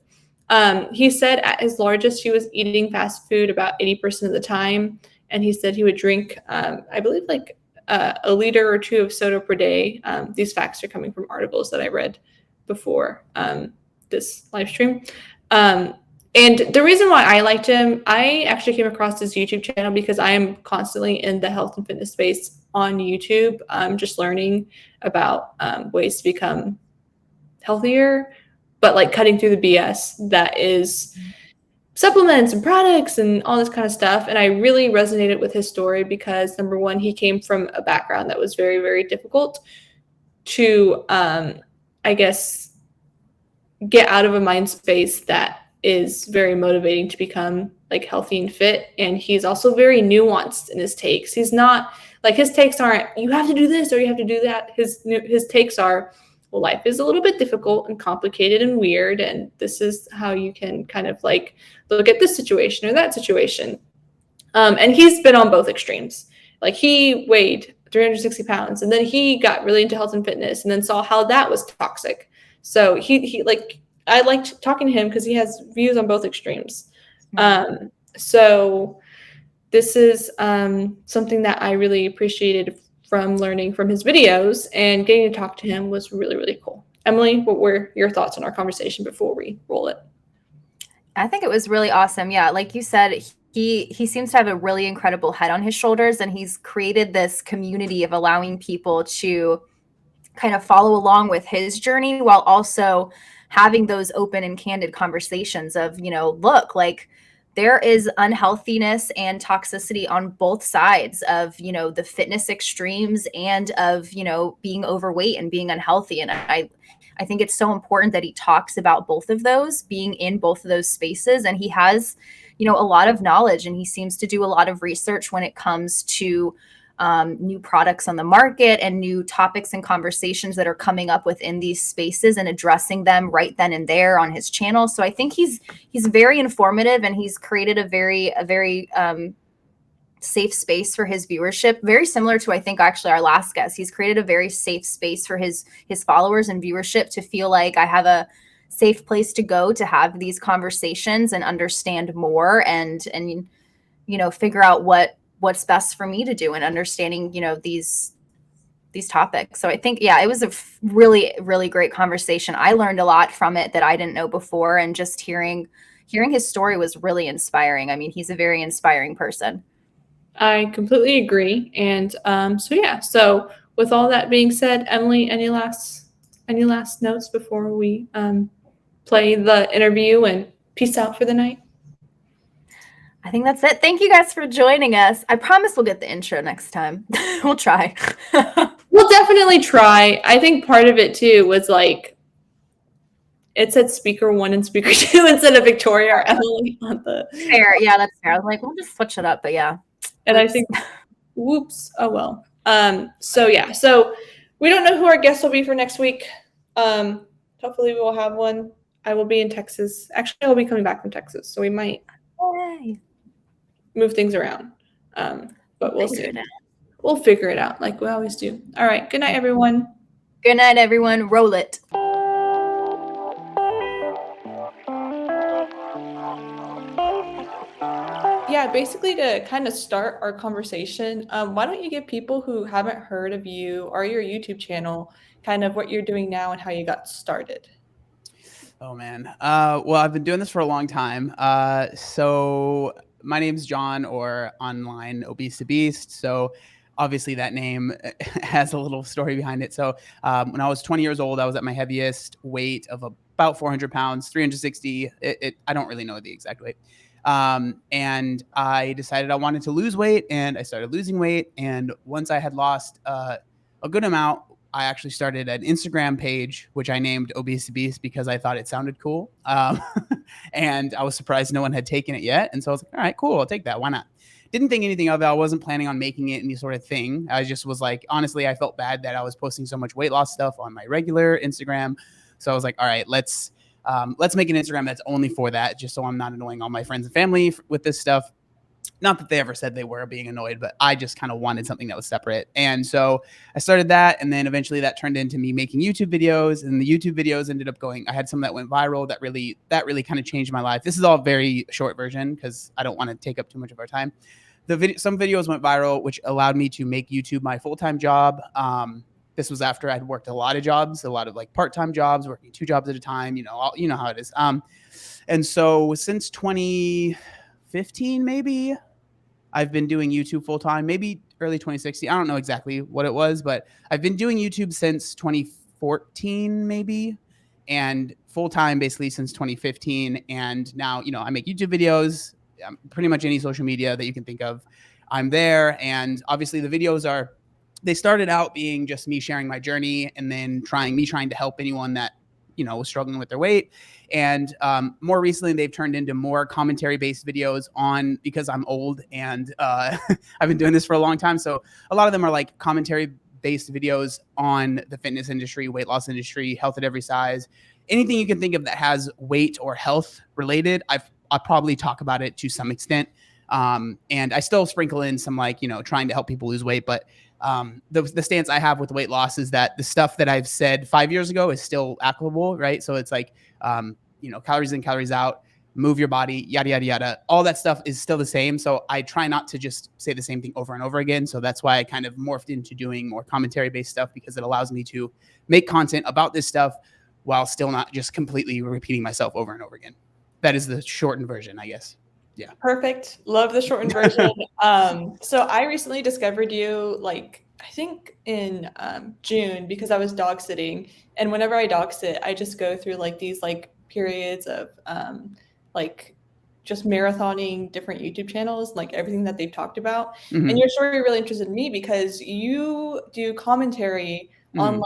He said at his largest, he was eating fast food about 80% of the time. And he said he would drink, I believe, like a liter or two of soda per day. These facts are coming from articles that I read before this live stream. And the reason why I liked him, I actually came across his YouTube channel because I am constantly in the health and fitness space on YouTube. Just learning about ways to become healthier, but like cutting through the BS that is supplements and products and all this kind of stuff. And I really resonated with his story because number one, he came from a background that was very, very difficult to, I guess, get out of a mind space that is very motivating to become like healthy and fit. And he's also very nuanced in his takes. He's not like, his takes aren't, you have to do this or you have to do that. His takes are, well, life is a little bit difficult and complicated and weird. And this is how you can kind of like look at this situation or that situation. And he's been on both extremes. Like he weighed 360 pounds and then he got really into health and fitness and then saw how that was toxic. So he like, I liked talking to him because he has views on both extremes. So this is something that I really appreciated from learning from his videos, and getting to talk to him was really, really cool. Emily, what were your thoughts on our conversation before we roll it? I think it was really awesome. Yeah, like you said, he seems to have a really incredible head on his shoulders, and he's created this community of allowing people to kind of follow along with his journey while also having those open and candid conversations of, you know, look, like there is unhealthiness and toxicity on both sides of, you know, the fitness extremes and of, you know, being overweight and being unhealthy. And I think it's so important that he talks about both of those, being in both of those spaces. And he has, you know, a lot of knowledge, and he seems to do a lot of research when it comes to new products on the market and new topics and conversations that are coming up within these spaces and addressing them right then and there on his channel. So I think he's very informative, and he's created a very safe space for his viewership. Very similar to, I think, actually our last guest. He's created a very safe space for his followers and viewership to feel like I have a safe place to go to have these conversations and understand more and you know, figure out what's best for me to do in understanding, you know, these topics. So I think, yeah, it was a really, really great conversation. I learned a lot from it that I didn't know before, and just hearing his story was really inspiring. I mean, he's a very inspiring person. I completely agree. And so with all that being said, Emily, any last notes before we play the interview and peace out for the night? I think that's it. Thank you guys for joining us. I promise we'll get the intro next time. We'll try. We'll definitely try. I think part of it too was like, it said speaker 1 and speaker 2 instead of Victoria or Emily on the... Fair. Yeah, that's fair. I was like, we'll just switch it up, but yeah. And I think, whoops. Oh, well. So we don't know who our guest will be for next week. Hopefully we will have one. I will be in Texas. Actually, I will be coming back from Texas, so we might Yay. move things around. But we'll see. We'll figure it out like we always do. All right. Good night, everyone. Good night, everyone. Roll it. Yeah, basically to kind of start our conversation, why don't you give people who haven't heard of you or your YouTube channel kind of what you're doing now and how you got started? Oh man. Well, I've been doing this for a long time. So my name's John, or online Obese Beast. So obviously that name has a little story behind it. So when I was 20 years old, I was at my heaviest weight of about 400 pounds, 360. I don't really know the exact weight. And I decided I wanted to lose weight, and I started losing weight. And once I had lost a good amount, I actually started an Instagram page, which I named Obese Beast because I thought it sounded cool. And I was surprised no one had taken it yet. And so I was like, all right, cool, I'll take that. Why not? Didn't think anything of it. I wasn't planning on making it any sort of thing. I just was like, honestly, I felt bad that I was posting so much weight loss stuff on my regular Instagram. So I was like, all right, let's make an Instagram that's only for that, just so I'm not annoying all my friends and family with this stuff. Not that they ever said they were being annoyed, but I just kind of wanted something that was separate. And so I started that. And then eventually that turned into me making YouTube videos, and the YouTube videos ended up going, I had some that went viral that really kind of changed my life. This is all very short version because I don't want to take up too much of our time. Some videos went viral, which allowed me to make YouTube my full-time job. This was after I'd worked a lot of jobs, a lot of like part-time jobs, working 2 jobs at a time, you know how it is. And so since 2015, maybe, I've been doing YouTube full time, maybe early 2016. I don't know exactly what it was, but I've been doing YouTube since 2014, maybe, and full time basically since 2015. And now, I make YouTube videos, pretty much any social media that you can think of, I'm there. And obviously the videos they started out being just me sharing my journey, and then trying to help anyone that was struggling with their weight. And more recently, they've turned into more commentary-based videos because I'm old and I've been doing this for a long time. So a lot of them are like commentary-based videos on the fitness industry, weight loss industry, health at every size. Anything you can think of that has weight or health related, I'll probably talk about it to some extent. And I still sprinkle in some trying to help people lose weight, but the stance I have with weight loss is that the stuff that I've said 5 years ago is still applicable, right? So it's like, calories in, calories out, move your body, yada, yada, yada. All that stuff is still the same. So I try not to just say the same thing over and over again. So that's why I kind of morphed into doing more commentary-based stuff, because it allows me to make content about this stuff while still not just completely repeating myself over and over again. That is the shortened version, I guess. Yeah. Perfect. Love the shortened version. So I recently discovered you, I think in June, because I was dog sitting. And whenever I dog sit, I just go through these periods of just marathoning different YouTube channels, everything that they've talked about. Mm-hmm. And your story really interested me because you do commentary on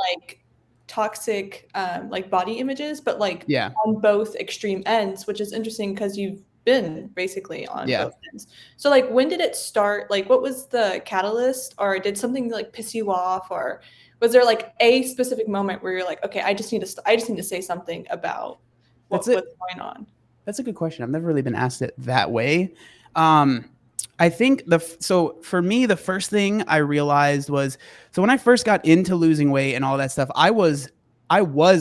toxic body images, but on both extreme ends, which is interesting because you've been basically on both ends. So when did it start? What was the catalyst, or did something piss you off, or was there a specific moment where you're like, okay, I just need to say something about what's going on? That's a good question. I've never really been asked it that way. I think so for me, the first thing I realized was, so when I first got into losing weight and all that stuff, I was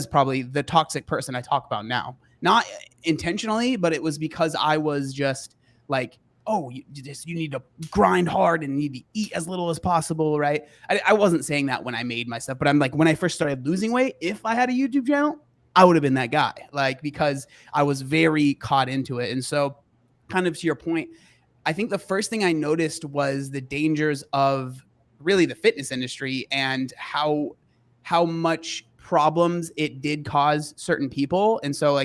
probably the toxic person I talk about now. Not intentionally, but it was because I was just like, oh, you need to grind hard and you need to eat as little as possible, right? I wasn't saying that when I made my stuff, but I'm like, when I first started losing weight, if I had a YouTube channel, I would have been that guy, because I was very caught into it. And so kind of to your point, I think the first thing I noticed was the dangers of really the fitness industry and how much problems it did cause certain people. And so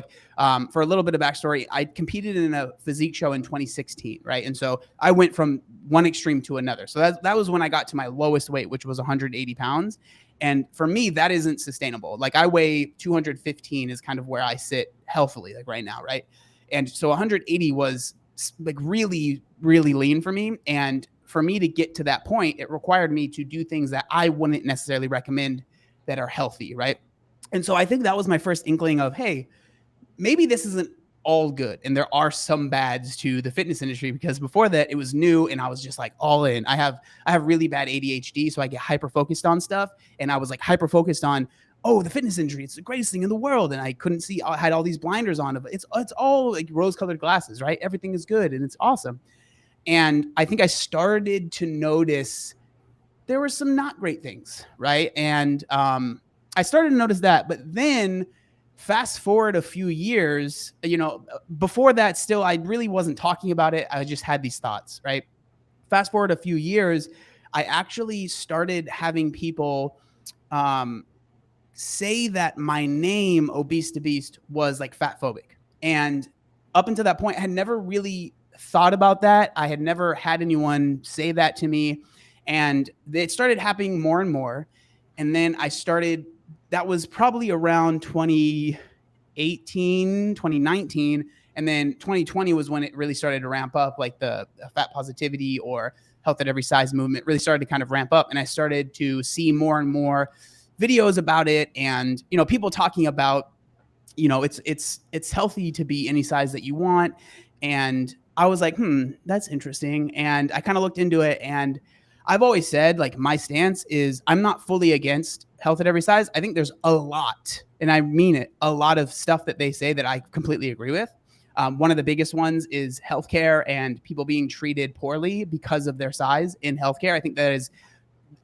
for a little bit of backstory, I competed in a physique show in 2016, right? And so I went from one extreme to another. So that was when I got to my lowest weight, which was 180 pounds. And for me, that isn't sustainable. I weigh 215 is kind of where I sit healthily, right now, right? And so 180 was really, really lean for me. And for me to get to that point, it required me to do things that I wouldn't necessarily recommend that are healthy, right? And so I think that was my first inkling of, hey, maybe this isn't all good. And there are some bads to the fitness industry, because before that it was new and I was just like all in. I have really bad ADHD, so I get hyper focused on stuff. And I was like hyper focused on, oh, the fitness industry, it's the greatest thing in the world. And I couldn't see, I had all these blinders on. It's all like rose colored glasses, right? Everything is good and it's awesome. And I think I started to notice there were some not great things, right? And I started to notice that. But then fast forward a few years, you know, before that, still, I really wasn't talking about it. I just had these thoughts, right? Fast forward a few years, I actually started having people say that my name, Obese to Beast, was like fat phobic. And up until that point, I had never really thought about that. I had never had anyone say that to me. And it started happening more and more. And then I started, that was probably around 2018, 2019. And then 2020 was when it really started to ramp up, like the fat positivity or health at every size movement really started to kind of ramp up. And I started to see more and more videos about it. And, you know, people talking about, you know, it's healthy to be any size that you want. And I was like, that's interesting. And I kind of looked into it, and I've always said, like, my stance is I'm not fully against health at every size. I think there's a lot, and I mean it, a lot of stuff that they say that I completely agree with. One of the biggest ones is healthcare and people being treated poorly because of their size in healthcare. I think that is,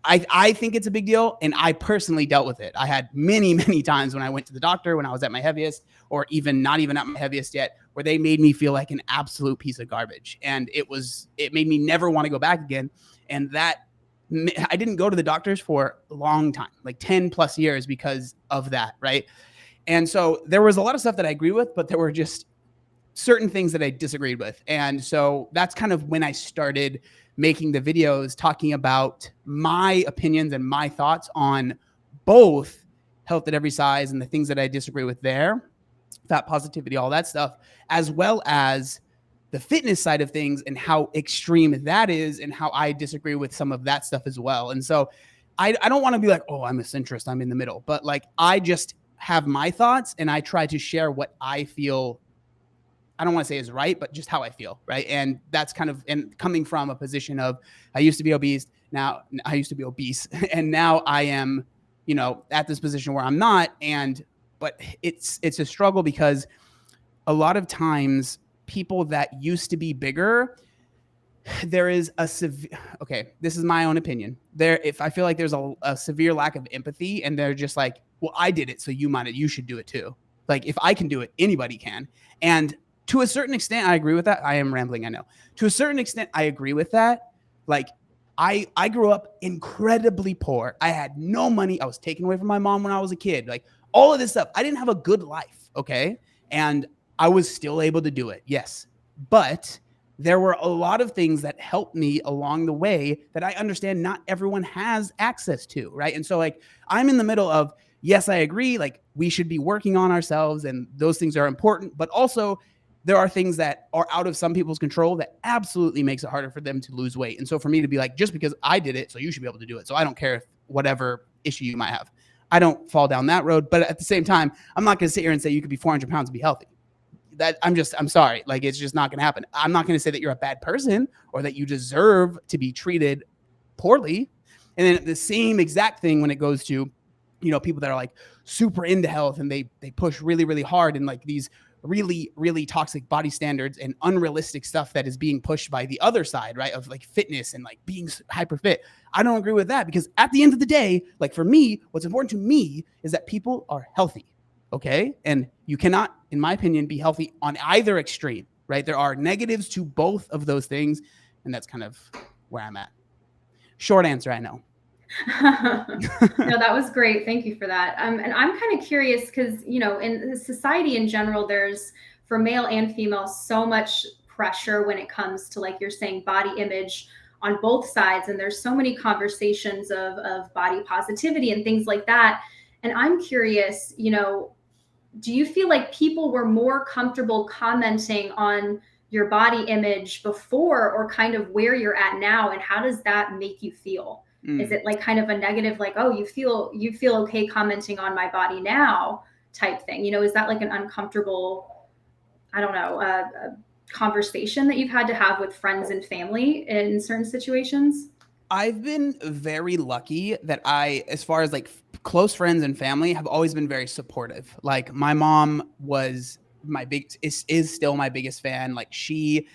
I think it's a big deal, and I personally dealt with it. I had many, many times when I went to the doctor when I was at my heaviest, or even not even at my heaviest yet, where they made me feel like an absolute piece of garbage. And it made me never want to go back again. And that, I didn't go to the doctors for a long time, like 10 plus years because of that, right? And so there was a lot of stuff that I agree with, but there were just certain things that I disagreed with. And so that's kind of when I started making the videos talking about my opinions and my thoughts on both health at every size and the things that I disagree with there, fat positivity, all that stuff, as well as the fitness side of things and how extreme that is and how I disagree with some of that stuff as well. And so I don't want to be like, oh, I'm a centrist, I'm in the middle, but like, I just have my thoughts and I try to share what I feel, I don't want to say is right, but just how I feel, right? And that's kind of, and coming from a position of, I used to be obese, now I used to be obese, and now I am, you know, at this position where I'm not. But it's a struggle because a lot of times people that used to be bigger, there is a okay, this is my own opinion. If I feel like there's a severe lack of empathy, and they're just like, well, I did it, so you should do it too. Like, if I can do it, anybody can. And to a certain extent, I agree with that. I am rambling, I know. To a certain extent, I agree with that. Like, I grew up incredibly poor. I had no money. I was taken away from my mom when I was a kid. Like, all of this stuff. I didn't have a good life, okay? And I was still able to do it, yes. But there were a lot of things that helped me along the way that I understand not everyone has access to, right? And so, like, I'm in the middle of, yes, I agree, like, we should be working on ourselves, and those things are important, but also there are things that are out of some people's control that absolutely makes it harder for them to lose weight. And so for me to be like, just because I did it, so you should be able to do it. So I don't care if whatever issue you might have. I don't fall down that road. But at the same time, I'm not going to sit here and say you could be 400 pounds and be healthy. I'm sorry. Like, it's just not going to happen. I'm not going to say that you're a bad person or that you deserve to be treated poorly. And then the same exact thing when it goes to, you know, people that are like super into health and they push really, really hard and like these really, really toxic body standards and unrealistic stuff that is being pushed by the other side, right? Of like fitness and like being hyper fit. I don't agree with that, because at the end of the day, like, for me, what's important to me is that people are healthy. Okay. And you cannot, in my opinion, be healthy on either extreme, right? There are negatives to both of those things. And that's kind of where I'm at. Short answer, I know. No, that was great. Thank you for that. And I'm kind of curious because, you know, in society in general, there's, for male and female, so much pressure when it comes to, like you're saying, body image on both sides. And there's so many conversations of body positivity and things like that. And I'm curious, you know, do you feel like people were more comfortable commenting on your body image before, or kind of where you're at now? And how does that make you feel? Is it like kind of a negative, like, oh, you feel okay commenting on my body now type thing? You know, is that like an uncomfortable I don't know, a conversation that you've had to have with friends and family in certain situations? I've been very lucky that as far as like close friends and family, have always been very supportive. Like my mom was is still my biggest fan. Like she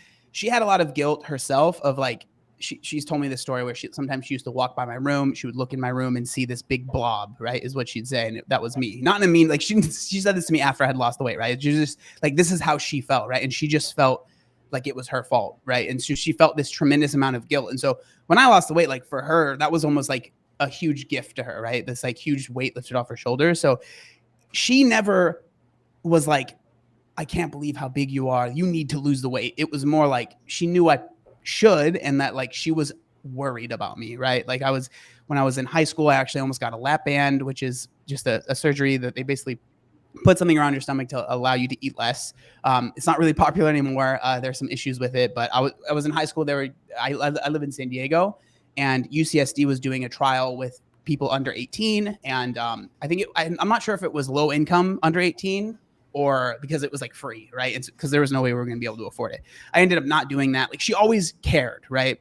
had a lot of guilt herself of like, she's told me this story where sometimes she used to walk by my room. She would look in my room and see this big blob, right? Is what she'd say. And that was me. Not in a mean, like she said this to me after I had lost the weight, right? She just like, this is how she felt, right? And she just felt like it was her fault, right? And so she felt this tremendous amount of guilt. And so when I lost the weight, like for her, that was almost like a huge gift to her, right? This like huge weight lifted off her shoulders. So she never was like, I can't believe how big you are. You need to lose the weight. It was more like she knew I should, and that like she was worried about me, right? Like when I was in high school, I actually almost got a lap band, which is just a surgery that they basically put something around your stomach to allow you to eat less. It's not really popular anymore. There's some issues with it, but I was in high school. I live in San Diego, and UCSD was doing a trial with people under 18. And I'm not sure if it was low income under 18 or because it was like free, right? It's because there was no way we were going to be able to afford it. I ended up not doing that. Like she always cared, right?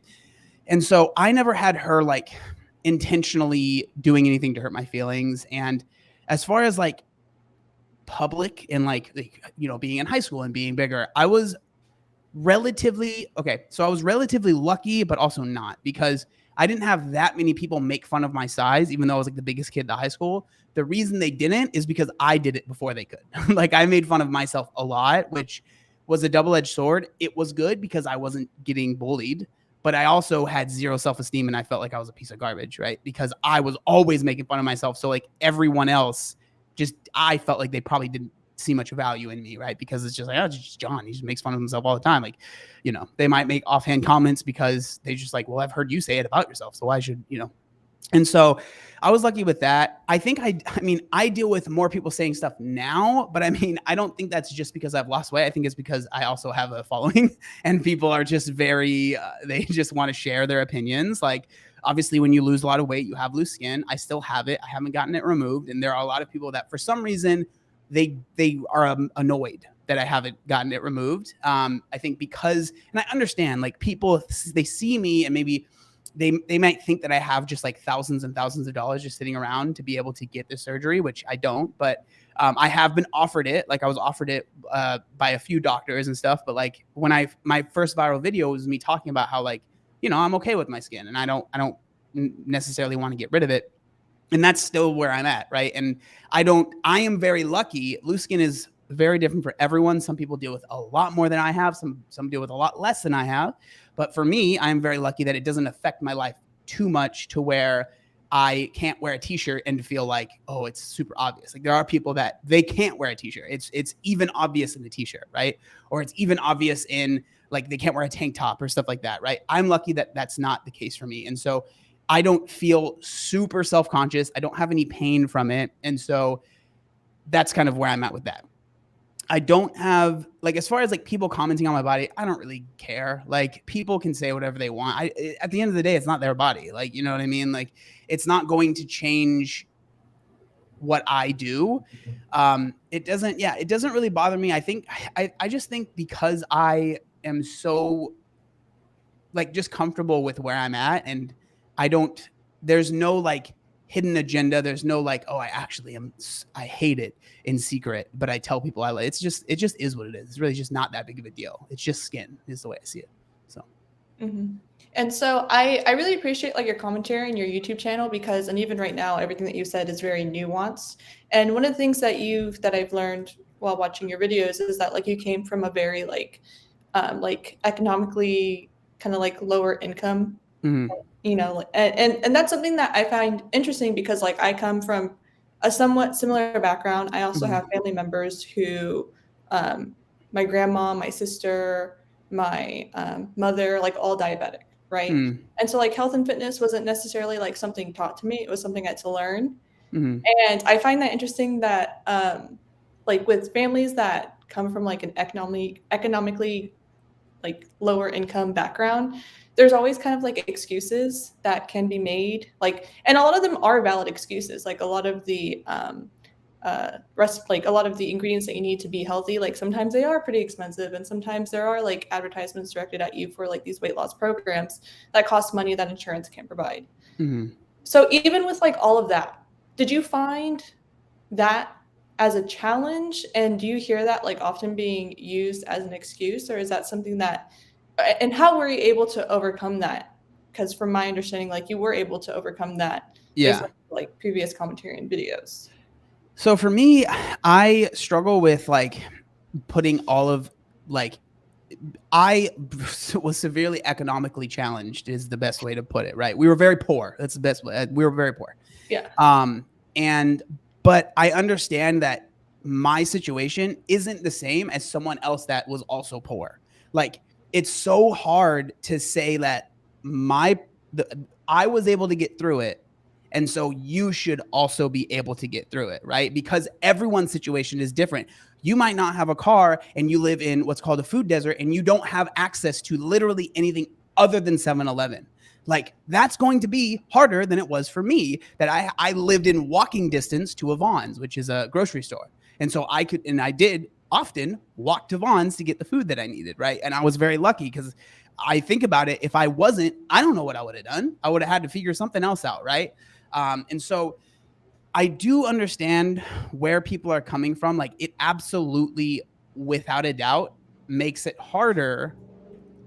And so I never had her like intentionally doing anything to hurt my feelings. And as far as like public and like being in high school and being bigger, I was relatively lucky, but also not, because I didn't have that many people make fun of my size, even though I was like the biggest kid in high school. The reason they didn't is because I did it before they could. Like I made fun of myself a lot, which was a double-edged sword. It was good because I wasn't getting bullied, but I also had zero self-esteem and I felt like I was a piece of garbage, right? Because I was always making fun of myself. So like everyone else, I felt like they probably didn't see much value in me, right? Because it's just like, oh, it's just John. He just makes fun of himself all the time. Like, they might make offhand comments because they just like, well, I've heard you say it about yourself, so why should, And so I was lucky with that. I think I deal with more people saying stuff now, but I don't think that's just because I've lost weight. I think it's because I also have a following and people are just very, they just want to share their opinions. Like, obviously, when you lose a lot of weight, you have loose skin. I still have it. I haven't gotten it removed. And there are a lot of people that for some reason, they are annoyed that I haven't gotten it removed. I think because, and I understand, like people, they see me and maybe they might think that I have just like thousands and thousands of dollars just sitting around to be able to get the surgery, which I don't. But I have been offered it. Like I was offered it by a few doctors and stuff. But like when my first viral video was me talking about how like, I'm okay with my skin and I don't necessarily want to get rid of it. And that's still where I'm at, right? And I am very lucky. Loose skin is very different for everyone. Some people deal with a lot more than I have. Some deal with a lot less than I have. But for me, I'm very lucky that it doesn't affect my life too much to where I can't wear a t-shirt and feel like, oh, it's super obvious. Like there are people that they can't wear a t-shirt. It's even obvious in the t-shirt, right? Or it's even obvious in like they can't wear a tank top or stuff like that, right? I'm lucky that that's not the case for me. And so I don't feel super self-conscious. I don't have any pain from it. And so that's kind of where I'm at with that. I don't have, like, as far as like people commenting on my body, I don't really care. Like people can say whatever they want. At the end of the day, it's not their body. Like, you know what I mean? Like it's not going to change what I do. It doesn't really bother me. I think, I just think because I am so like just comfortable with where I'm at and there's no like hidden agenda. There's no like, oh, I hate it in secret, but I tell people I like it. It just is what it is. It's really just not that big of a deal. It's just skin is the way I see it. So. Mm-hmm. And so I really appreciate like your commentary and your YouTube channel and even right now, everything that you said is very nuanced. And one of the things that I've learned while watching your videos is that like you came from a very like economically kind of like lower income, mm-hmm. And that's something that I find interesting because like I come from a somewhat similar background. I also have family members who, my grandma, my sister, my mother, like all diabetic, right? And so like health and fitness wasn't necessarily like something taught to me. It was something I had to learn. And I find that interesting that like with families that come from like an economically like lower income background, there's always kind of like excuses that can be made, like, and a lot of them are valid excuses. Like a lot of the like a lot of the ingredients that you need to be healthy, like sometimes they are pretty expensive, and sometimes there are like advertisements directed at you for like these weight loss programs that cost money that insurance can't provide. Mm-hmm. So even with like all of that, did you find that as a challenge, and do you hear that like often being used as an excuse, or is that something that, and how were you able to overcome that? Because from my understanding, like you were able to overcome that based on like previous commentary and videos. So for me, I struggle with like putting all of like, I was severely economically challenged is the best way to put it, right? We were very poor. That's the best way. We were very poor. Yeah. But I understand that my situation isn't the same as someone else that was also poor. Like, it's so hard to say that I was able to get through it, and so you should also be able to get through it, right? Because everyone's situation is different. You might not have a car and you live in what's called a food desert and you don't have access to literally anything other than 7-Eleven. Like, that's going to be harder than it was for me, that I lived in walking distance to a Vons, which is a grocery store. And so I did often walk to Vons to get the food that I needed, right? And I was very lucky, because I think about it, if I wasn't, I don't know what I would have done. I would have had to figure something else out, right? And so I do understand where people are coming from. Like, it absolutely, without a doubt, makes it harder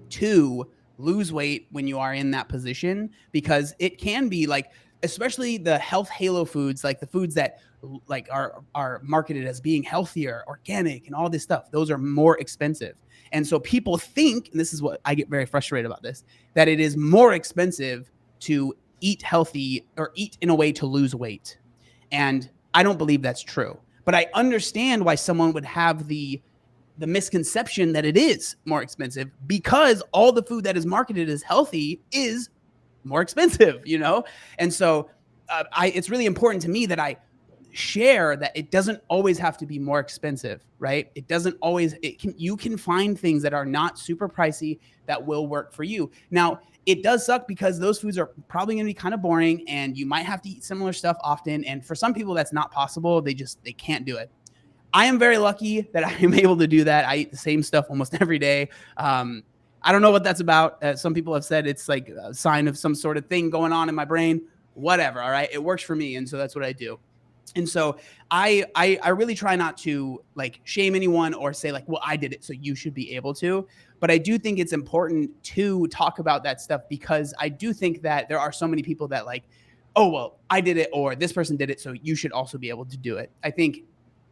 to lose weight when you are in that position, because it can be like, especially the health halo foods, like the foods that like are marketed as being healthier, organic, and all this stuff. Those are more expensive. And so people think, and this is what I get very frustrated about this, that it is more expensive to eat healthy or eat in a way to lose weight. And I don't believe that's true, but I understand why someone would have the misconception that it is more expensive, because all the food that is marketed as healthy is more expensive, you know? And so it's really important to me that I share that it doesn't always have to be more expensive, right? It doesn't always, you can find things that are not super pricey that will work for you. Now, it does suck because those foods are probably going to be kind of boring and you might have to eat similar stuff often. And for some people that's not possible. They can't do it. I am very lucky that I am able to do that. I eat the same stuff almost every day. I don't know what that's about. Some people have said it's like a sign of some sort of thing going on in my brain. Whatever. All right. It works for me. And so that's what I do. And so I really try not to like shame anyone or say like, well, I did it, so you should be able to. But I do think it's important to talk about that stuff, because I do think that there are so many people that like, oh, well, I did it, or this person did it, so you should also be able to do it. I think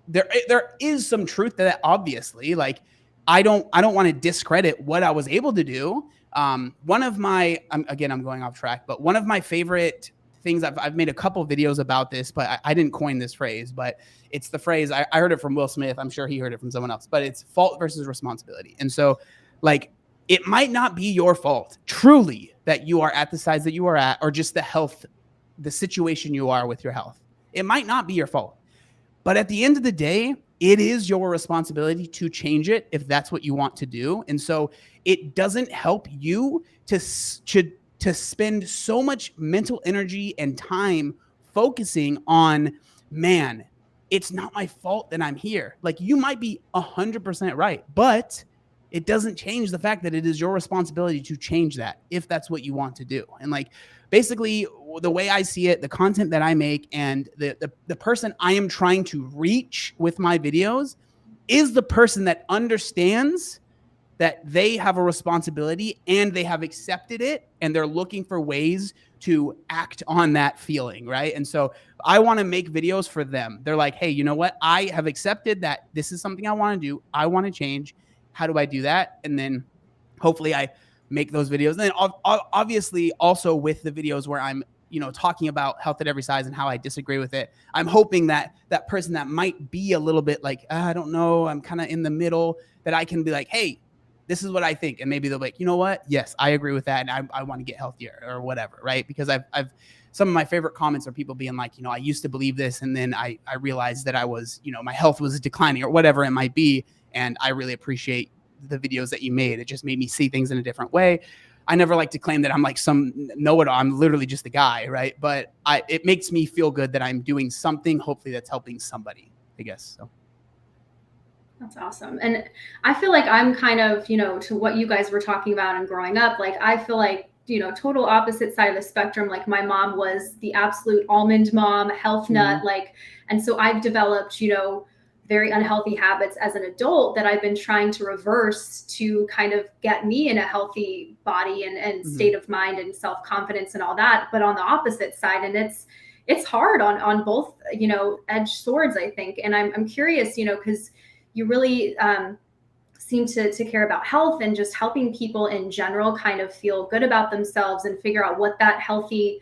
there is some truth to that, obviously. Like, I don't want to discredit what I was able to do. One of my, again, I'm going off track, but one of my favorite things, I've made a couple videos about this, but I didn't coin this phrase, but it's the phrase, I heard it from Will Smith. I'm sure he heard it from someone else, but it's fault versus responsibility. And so like, it might not be your fault truly that you are at the size that you are at, or just the situation you are with your health. It might not be your fault, but at the end of the day, it is your responsibility to change it if that's what you want to do. And so it doesn't help you to spend so much mental energy and time focusing on, man, it's not my fault that I'm here. Like, you might be 100% right, but it doesn't change the fact that it is your responsibility to change that if that's what you want to do. And like, basically the way I see it, the content that I make and the person I am trying to reach with my videos is the person that understands that they have a responsibility and they have accepted it and they're looking for ways to act on that feeling, right? And so I want to make videos for them. They're like, hey, you know what? I have accepted that this is something I want to do. I want to change. How do I do that? And then hopefully I make those videos. And then obviously also with the videos where I'm, talking about health at every size and how I disagree with it, I'm hoping that that person that might be a little bit like, I don't know, I'm kind of in the middle, that I can be like, hey, this is what I think. And maybe they'll be like, you know what? Yes, I agree with that. And I want to get healthier or whatever. Right. Because I've some of my favorite comments are people being like, I used to believe this. And then I realized that I was, my health was declining or whatever it might be. And I really appreciate the videos that you made. It just made me see things in a different way. I never like to claim that I'm like some know-it-all. I'm literally just a guy, right? But it makes me feel good that I'm doing something, hopefully that's helping somebody, I guess. So. That's awesome. And I feel like I'm kind of, you know, to what you guys were talking about and growing up, like, I feel like, you know, total opposite side of the spectrum. Like, my mom was the absolute almond mom, health nut, like, and so I've developed, you know, very unhealthy habits as an adult that I've been trying to reverse to kind of get me in a healthy body and state of mind and self-confidence and all that. But on the opposite side, and it's hard on both, you know, edged swords, I think. And I'm curious, you know, because you really seem to care about health and just helping people in general kind of feel good about themselves and figure out what that healthy,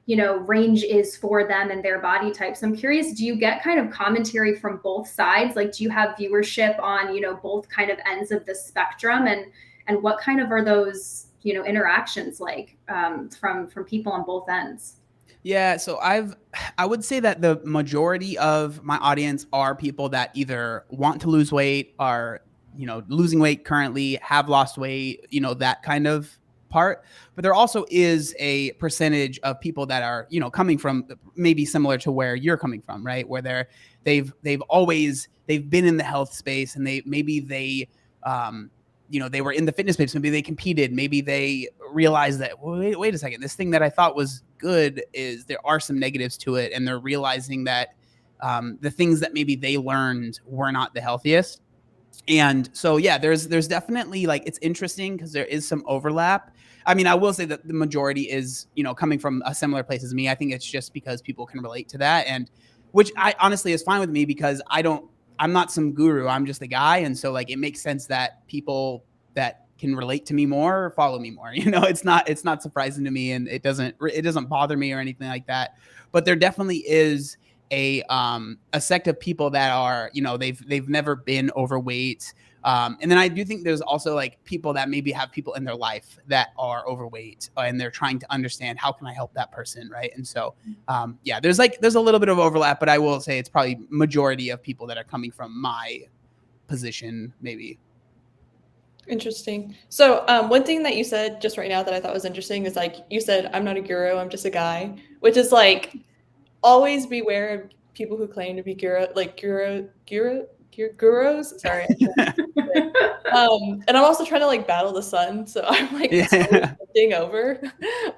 you know, range is for them and their body type. So I'm curious, do you get kind of commentary from both sides? Like, do you have viewership on, you know, both kind of ends of the spectrum, and what kind of are those, you know, interactions like from people on both ends? Yeah, so I would say that the majority of my audience are people that either want to lose weight, are, you know, losing weight currently, have lost weight, you know, that kind of part. But there also is a percentage of people that are, you know, coming from maybe similar to where you're coming from, right? Where they've been in the health space, and they you know, they were in the fitness space. Maybe they competed. Maybe they realized that, wait a second, this thing that I thought was good there are some negatives to it. And they're realizing that the things that maybe they learned were not the healthiest. And so, yeah, there's definitely, like, it's interesting because there is some overlap. I mean, I will say that the majority is, you know, coming from a similar place as me. I think it's just because people can relate to that, and which I honestly is fine with me, because I'm not some guru. I'm just a guy. And so, like, it makes sense that people that can relate to me more follow me more. You know, it's not surprising to me, and it doesn't bother me or anything like that. But there definitely is a sect of people that are, you know, they've never been overweight. And then I do think there's also, like, people that maybe have people in their life that are overweight, and they're trying to understand, how can I help that person, right? And so, yeah, there's a little bit of overlap, but I will say it's probably majority of people that are coming from my position, maybe. Interesting. So one thing that you said just right now that I thought was interesting is, like, you said, I'm not a guru, I'm just a guy, which is, like, always beware of people who claim to be gurus. Sorry. And I'm also trying to, like, battle the sun, so I'm, like, shifting over.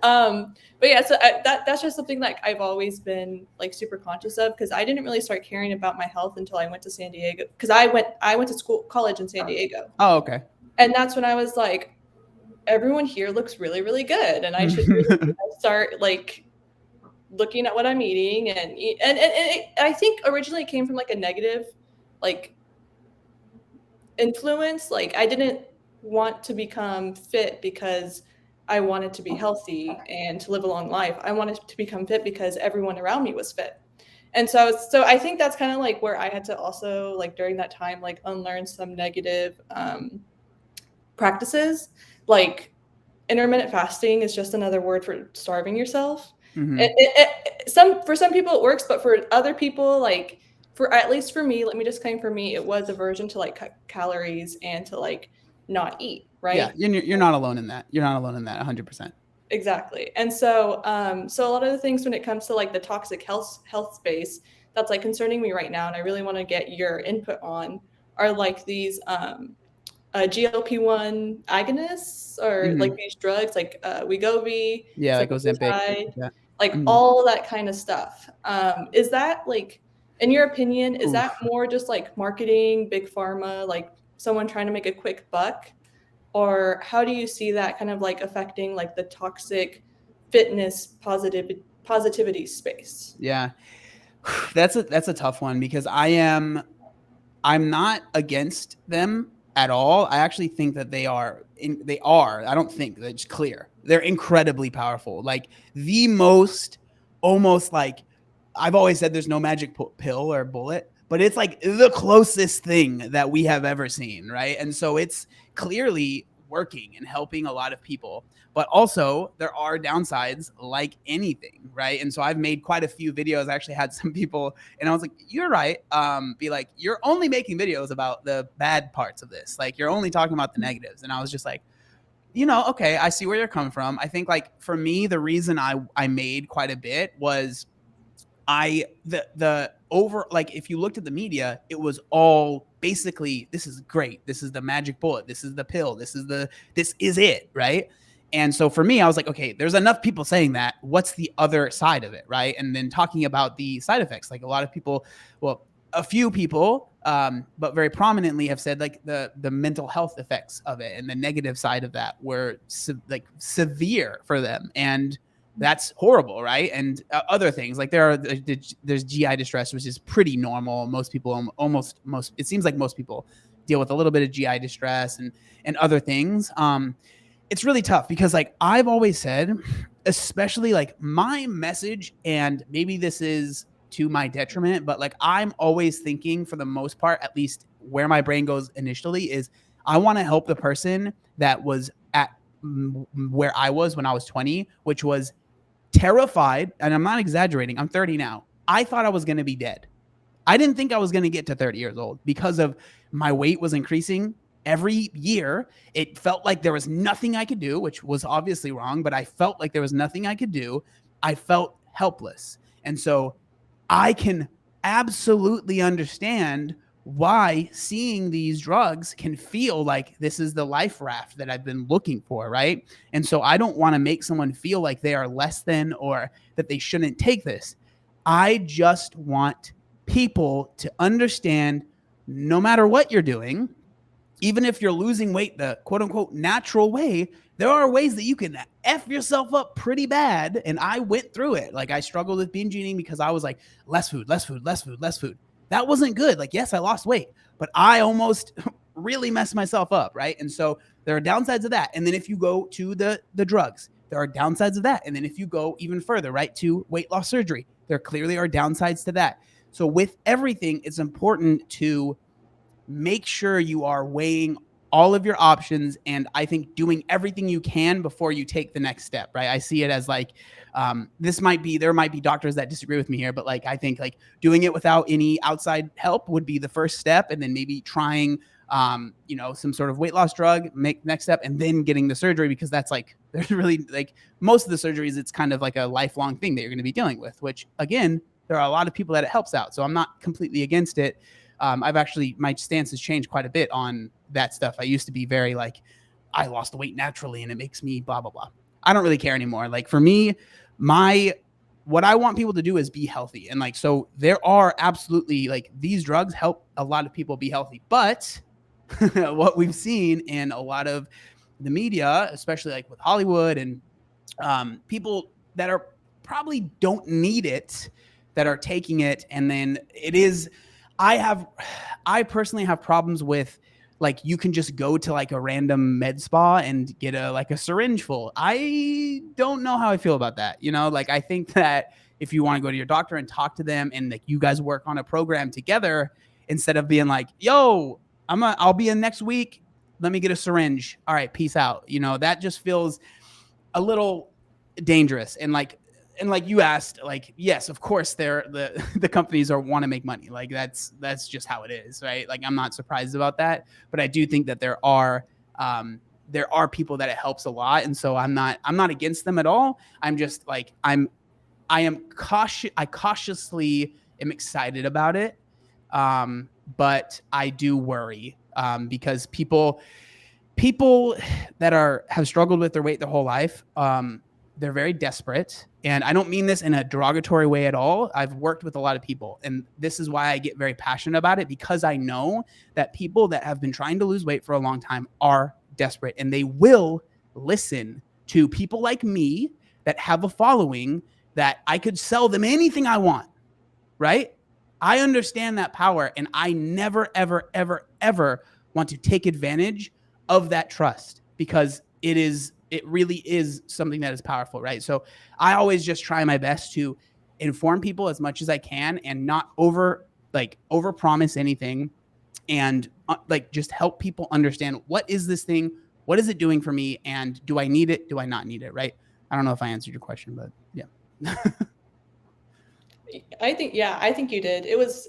But yeah, so that's just something, like, I've always been, like, super conscious of, because I didn't really start caring about my health until I went to San Diego, because I went to college in San Diego. Oh, okay. And that's when I was like, everyone here looks really, really good, and I should really start, like, looking at what I'm eating. And I think originally it came from, like, a negative, like, influence. Like, I didn't want to become fit because I wanted to be healthy and to live a long life. I wanted to become fit because everyone around me was fit. And so I think that's kind of, like, where I had to also, like, during that time, like, unlearn some negative practices. Like, intermittent fasting is just another word for starving yourself. For some people it works, but for other people, like, at least for me, let me just claim, for me, it was aversion to, like, cut calories and to, like, not eat, right? Yeah, you're not alone in that. You're not alone in that, 100%. Exactly. And so so a lot of the things when it comes to, like, the toxic health space that's, like, concerning me right now, and I really want to get your input on, are, like, these GLP-1 agonists, or like these drugs, like Wegovy, like Ozempic, like all that kind of stuff. Is that, like, in your opinion, is that more just, like, marketing, big pharma, like someone trying to make a quick buck? Or how do you see that kind of, like, affecting, like, the toxic fitness positivity space? Yeah, that's a tough one, because I'm not against them at all. I actually think that they are. I don't think that's clear. They're incredibly powerful. Like, the most, almost, like, I've always said there's no magic pill or bullet, but it's, like, the closest thing that we have ever seen, right? And so it's clearly working and helping a lot of people. But also, there are downsides, like anything, right? And so I've made quite a few videos. I actually had some people, and I was like, you're right. Be like, you're only making videos about the bad parts of this. Like, you're only talking about the negatives. And I was just like, okay, I see where you're coming from. I think like for me, the reason I made quite a bit was if you looked at the media, it was all basically, this is great. This is the magic bullet. This is the pill. This is it. Right. And so for me, I was like, okay, there's enough people saying that. What's the other side of it? Right. And then talking about the side effects, like a lot of people, well, a few people, but very prominently have said like the mental health effects of it and the negative side of that were severe for them. And that's horrible, right? And other things like there's GI distress, which is pretty normal. Most people, it seems like most people deal with a little bit of GI distress and other things. It's really tough because like I've always said, especially like my message, and maybe this is to my detriment, but like I'm always thinking for the most part, at least where my brain goes initially, is I want to help the person that was at where I was when I was 20, which was terrified. And I'm not exaggerating. I'm 30 now. I thought I was going to be dead. I didn't think I was going to get to 30 years old because of my weight was increasing every year. It felt like there was nothing I could do, which was obviously wrong, but I felt like there was nothing I could do. I felt helpless. And so I can absolutely understand why seeing these drugs can feel like this is the life raft that I've been looking for, right? And so I don't want to make someone feel like they are less than or that they shouldn't take this. I just want people to understand no matter what you're doing, even if you're losing weight the quote unquote natural way, there are ways that you can F yourself up pretty bad. And I went through it. Like I struggled with binge eating because I was like, less food. That wasn't good. Like, yes, I lost weight, but I almost really messed myself up. Right. And so there are downsides of that. And then if you go to the drugs, there are downsides of that. And then if you go even further, right, to weight loss surgery, there clearly are downsides to that. So with everything, it's important to make sure you are weighing all of your options, and I think doing everything you can before you take the next step, right? I see it as like, there might be doctors that disagree with me here, but like, I think like doing it without any outside help would be the first step. And then maybe trying, some sort of weight loss drug, make next step, and then getting the surgery, because that's like, there's really like most of the surgeries, it's kind of like a lifelong thing that you're going to be dealing with, which again, there are a lot of people that it helps out. So I'm not completely against it. My stance has changed quite a bit on that stuff. I used to be very like, I lost the weight naturally and it makes me blah, blah, blah. I don't really care anymore. Like for me, what I want people to do is be healthy. And like, so there are absolutely like these drugs help a lot of people be healthy, but what we've seen in a lot of the media, especially like with Hollywood and people that are probably don't need it, that are taking it. And then I personally have problems with like, you can just go to like a random med spa and get a syringe full. I don't know how I feel about that. Like I think that if you want to go to your doctor and talk to them and like you guys work on a program together, instead of being like, yo, I'll be in next week. Let me get a syringe. All right, peace out. That just feels a little dangerous. And like you asked, like, yes, of course the companies want to make money. Like that's just how it is, right? Like I'm not surprised about that, but I do think that there are people that it helps a lot. And so I'm not against them at all. I'm just like, I cautiously am excited about it. But I do worry, because people that have struggled with their weight their whole life, they're very desperate. And I don't mean this in a derogatory way at all. I've worked with a lot of people, and this is why I get very passionate about it, because I know that people that have been trying to lose weight for a long time are desperate, and they will listen to people like me that have a following that I could sell them anything I want, right? I understand that power, and I never, ever, ever, ever want to take advantage of that trust, because it really is something that is powerful, right? So I always just try my best to inform people as much as I can and not over promise anything, and just help people understand, what is this thing? What is it doing for me? And do I need it? Do I not need it? Right? I don't know if I answered your question, but yeah. I think you did. It was,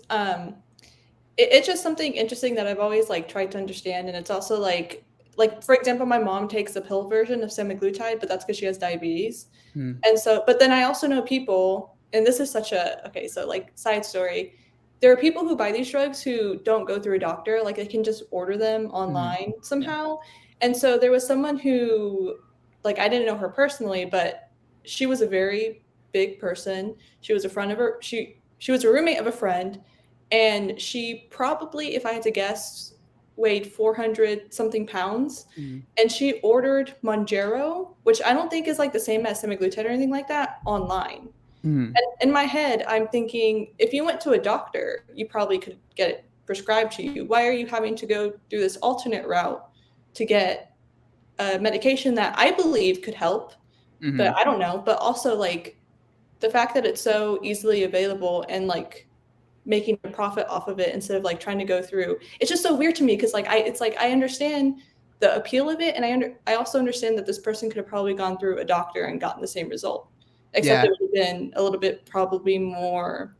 it's just something interesting that I've always like tried to understand. And it's also like, like, for example, my mom takes a pill version of semaglutide, but that's because she has diabetes. Hmm. And so, but then I also know people, and this is such a, okay, so like side story, there are people who buy these drugs who don't go through a doctor, like they can just order them online somehow. And so there was someone who, like, I didn't know her personally, but she was a very big person. She was a friend of her, she was a roommate of a friend, and she probably, if I had to guess, weighed 400 something pounds. And she ordered Monjaro, which I don't think is like the same as semaglutide or anything like that, online. And in my head, I'm thinking, if you went to a doctor, you probably could get it prescribed to you. Why are you having to go through this alternate route to get a medication that I believe could help, but I don't know. But also, like, the fact that it's so easily available and like making a profit off of it instead of like trying to go through, it's just so weird to me, because like I understand the appeal of it, and I also understand that this person could have probably gone through a doctor and gotten the same result, except it would have been a little bit probably more,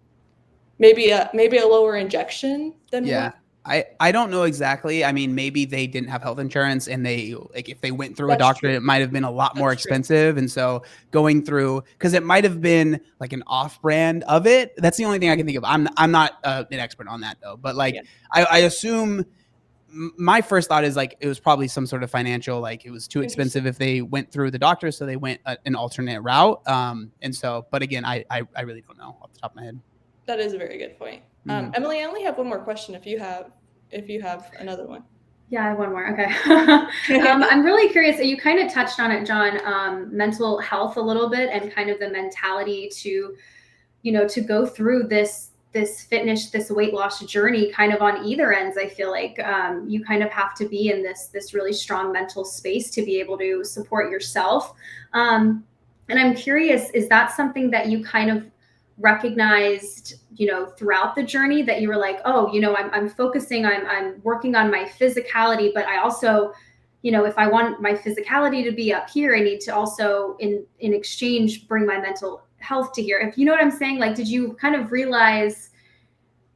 maybe a lower injection than what. I don't know exactly. I mean, maybe they didn't have health insurance, and they, like, if they went through a That's doctor, true. it might have been a lot more That's true. expensive. And so going through, because it might have been like an off brand of it. That's the only thing I can think of. I'm not an expert on that though, but like, I assume my first thought is like, it was probably some sort of financial, like it was too expensive if they went through the doctor. So they went an alternate route. And so, but again, I really don't know off the top of my head. That is a very good point. Emily, I only have one more question if you have another one. Yeah, I have one more. Okay. I'm really curious. You kind of touched on it, John, mental health a little bit, and kind of the mentality to, to go through this fitness, this weight loss journey kind of on either ends. I feel like you kind of have to be in this really strong mental space to be able to support yourself. And I'm curious, is that something that you kind of recognized, throughout the journey, that you were like, oh, I'm focusing, I'm working on my physicality, but I also, if I want my physicality to be up here, I need to also in exchange bring my mental health to here. If you know what I'm saying, like, did you kind of realize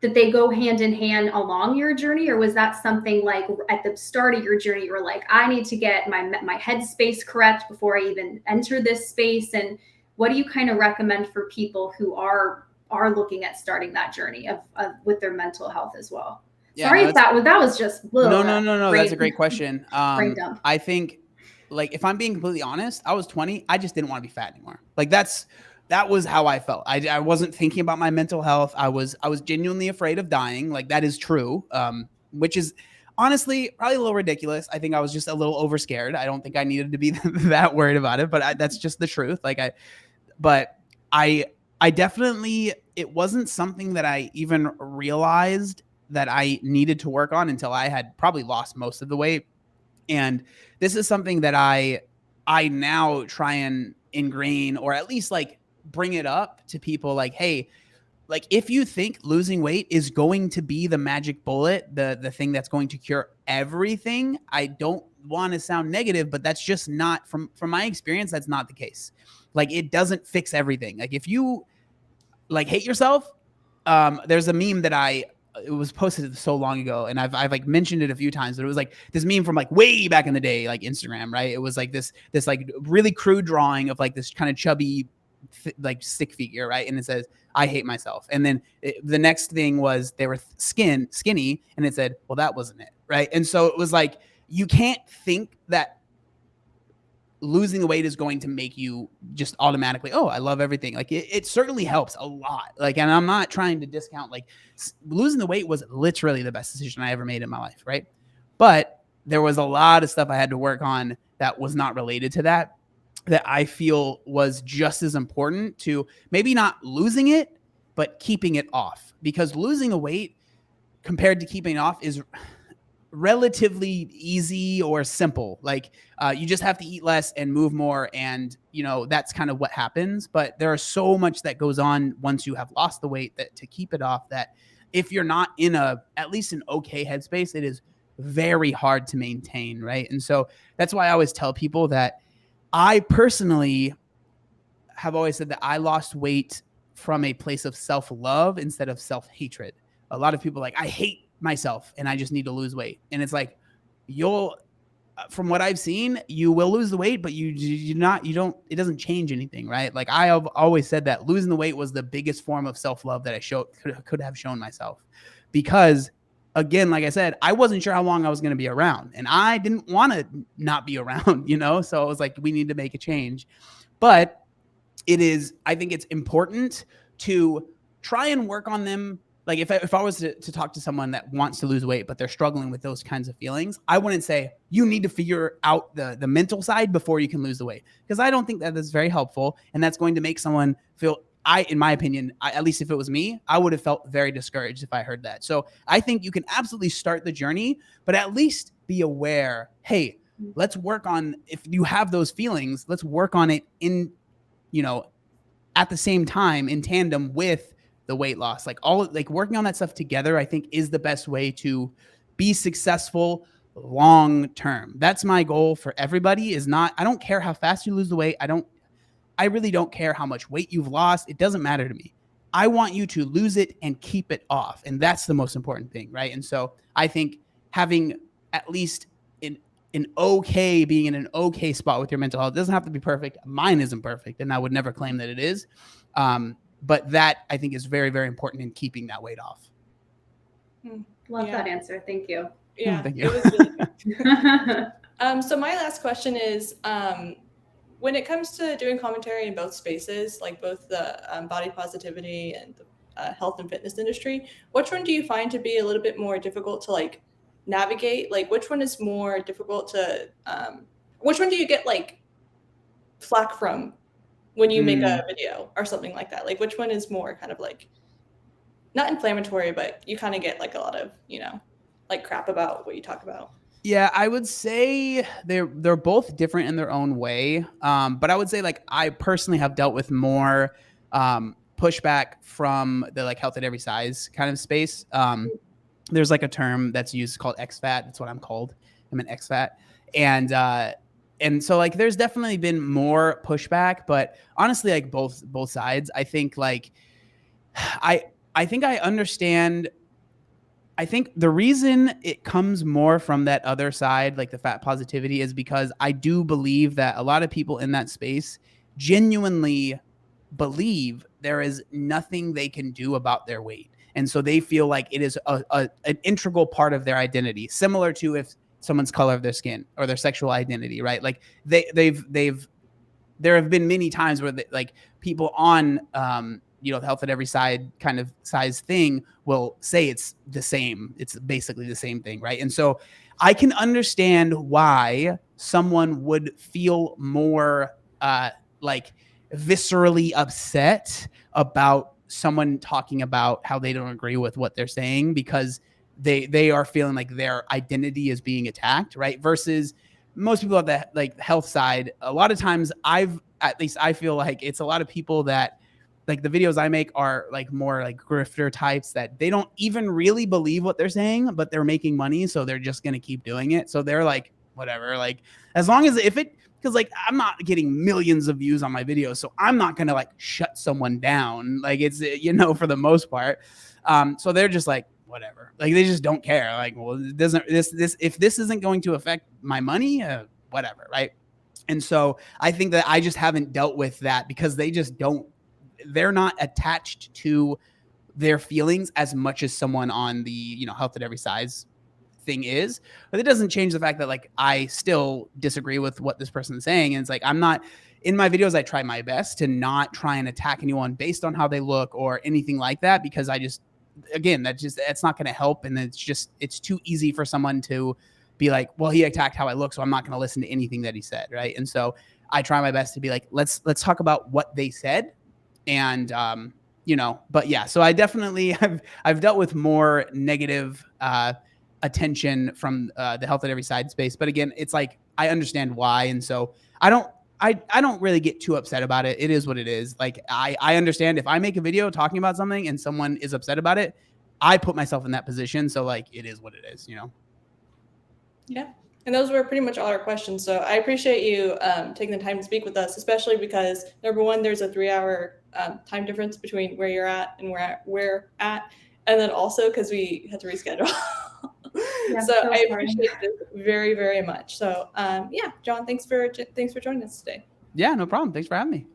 that they go hand in hand along your journey, or was that something like at the start of your journey you were like, I need to get my headspace correct before I even enter this space? And what do you kind of recommend for people who are looking at starting that journey of with their mental health as well? Yeah, Sorry if that was just no. That's a great question. Brain dump. I think, like, if I'm being completely honest, I was 20. I just didn't want to be fat anymore. Like that was how I felt. I wasn't thinking about my mental health. I was genuinely afraid of dying. Like, that is true. Which is honestly probably a little ridiculous. I think I was just a little overscared. I don't think I needed to be that worried about it, but that's just the truth. But I definitely, it wasn't something that I even realized that I needed to work on until I had probably lost most of the weight. And this is something that I now try and ingrain, or at least like bring it up to people, like, hey, like, if you think losing weight is going to be the magic bullet, the thing that's going to cure everything, I don't want to sound negative, but that's just not, from my experience, that's not the case. Like, it doesn't fix everything. Like, if you like hate yourself, there's a meme that it was posted so long ago, and I've like mentioned it a few times, but it was like this meme from like way back in the day, like Instagram, right? It was like this like really crude drawing of like this kind of chubby, like stick figure, right? And it says, I hate myself. And then the next thing was they were skinny, and it said, well, that wasn't it, right? And so it was like, you can't think that losing the weight is going to make you just automatically, oh, I love everything. Like, it certainly helps a lot. Like, and I'm not trying to discount, like, losing the weight was literally the best decision I ever made in my life, right? But there was a lot of stuff I had to work on that was not related to that I feel was just as important to maybe not losing it, but keeping it off. Because losing the weight compared to keeping it off is relatively easy or simple. Like, you just have to eat less and move more, and that's kind of what happens. But there are so much that goes on once you have lost the weight that to keep it off, that if you're not in at least an okay headspace, it is very hard to maintain, right? And so that's why I always tell people that I personally have always said that I lost weight from a place of self-love instead of self-hatred. A lot of people are like, I hate myself and I just need to lose weight. And it's like, you'll from what I've seen, you will lose the weight, but it doesn't change anything, right? Like I have always said that losing the weight was the biggest form of self-love that I could have shown myself, because again, like I said, I wasn't sure how long I was going to be around, and I didn't want to not be around, So it was like, we need to make a change. But I think it's important to try and work on them. Like if I was to talk to someone that wants to lose weight, but they're struggling with those kinds of feelings, I wouldn't say you need to figure out the mental side before you can lose the weight, because I don't think that is very helpful. And that's going to make someone feel, in my opinion, at least if it was me, I would have felt very discouraged if I heard that. So I think you can absolutely start the journey, but at least be aware, hey, let's work on, if you have those feelings, let's work on it at the same time, in tandem with the weight loss. Like working on that stuff together, I think is the best way to be successful long term. That's my goal for everybody. I don't care how fast you lose the weight. I really don't care how much weight you've lost. It doesn't matter to me. I want you to lose it and keep it off. And that's the most important thing, right? And so I think having at least being in an okay spot with your mental health, doesn't have to be perfect. Mine isn't perfect, and I would never claim that it is. But that, I think, is very, very important in keeping that weight off. Love that answer. Thank you. Yeah, thank you. It was really good. So my last question is, when it comes to doing commentary in both spaces, like both the body positivity and the health and fitness industry, which one do you find to be a little bit more difficult to like navigate? Like which one is more difficult to, which one do you get like flack from when you make a video or something like that? Like which one is more kind of like, not inflammatory, but you kind of get like a lot of, like crap about what you talk about? Yeah, I would say they're both different in their own way. But I would say like I personally have dealt with more pushback from the like health at every size kind of space. There's like a term that's used called exfat. That's what I'm called. I'm an exfat. And so like there's definitely been more pushback, but honestly, like both sides, I think like I think I understand. I think the reason it comes more from that other side, like the fat positivity, is because I do believe that a lot of people in that space genuinely believe there is nothing they can do about their weight. And so they feel like it is an integral part of their identity, similar to if someone's color of their skin or their sexual identity, right? Like there have been many times where like people on, the health at every side kind of size thing will say it's the same. It's basically the same thing, right? And so I can understand why someone would feel more like viscerally upset about someone talking about how they don't agree with what they're saying, because they are feeling like their identity is being attacked, right? Versus most people at the like health side, a lot of times I feel like it's a lot of people that like the videos I make are like more like grifter types that they don't even really believe what they're saying, but they're making money. So they're just going to keep doing it. So they're like, whatever, like as long as because like I'm not getting millions of views on my videos, so I'm not going to like shut someone down. Like it's, for the most part. So they're just like, whatever, like they just don't care. Like, well, it doesn't, if this isn't going to affect my money, whatever. Right. And so I think that I just haven't dealt with that because they're not attached to their feelings as much as someone on the, health at every size thing is. But it doesn't change the fact that like I still disagree with what this person is saying. And it's like, I'm not in my videos, I try my best to not try and attack anyone based on how they look or anything like that, because I just, again, that's not going to help. And it's too easy for someone to be like, well, he attacked how I look, so I'm not going to listen to anything that he said. Right. And so I try my best to be like, let's talk about what they said. And, but yeah, so I definitely I've dealt with more negative attention from the health at every side space. But again, it's like, I understand why. And so I don't really get too upset about it. It is what it is. Like, I understand if I make a video talking about something and someone is upset about it, I put myself in that position. So like, it is what it is, Yeah. And those were pretty much all our questions. So I appreciate you taking the time to speak with us, especially because number one, there's a 3-hour time difference between where you're at and where we're at. And then also because we had to reschedule. Yeah, so so I sorry. appreciate this very, very much. So yeah, John, thanks for joining us today. Yeah, no problem. Thanks for having me.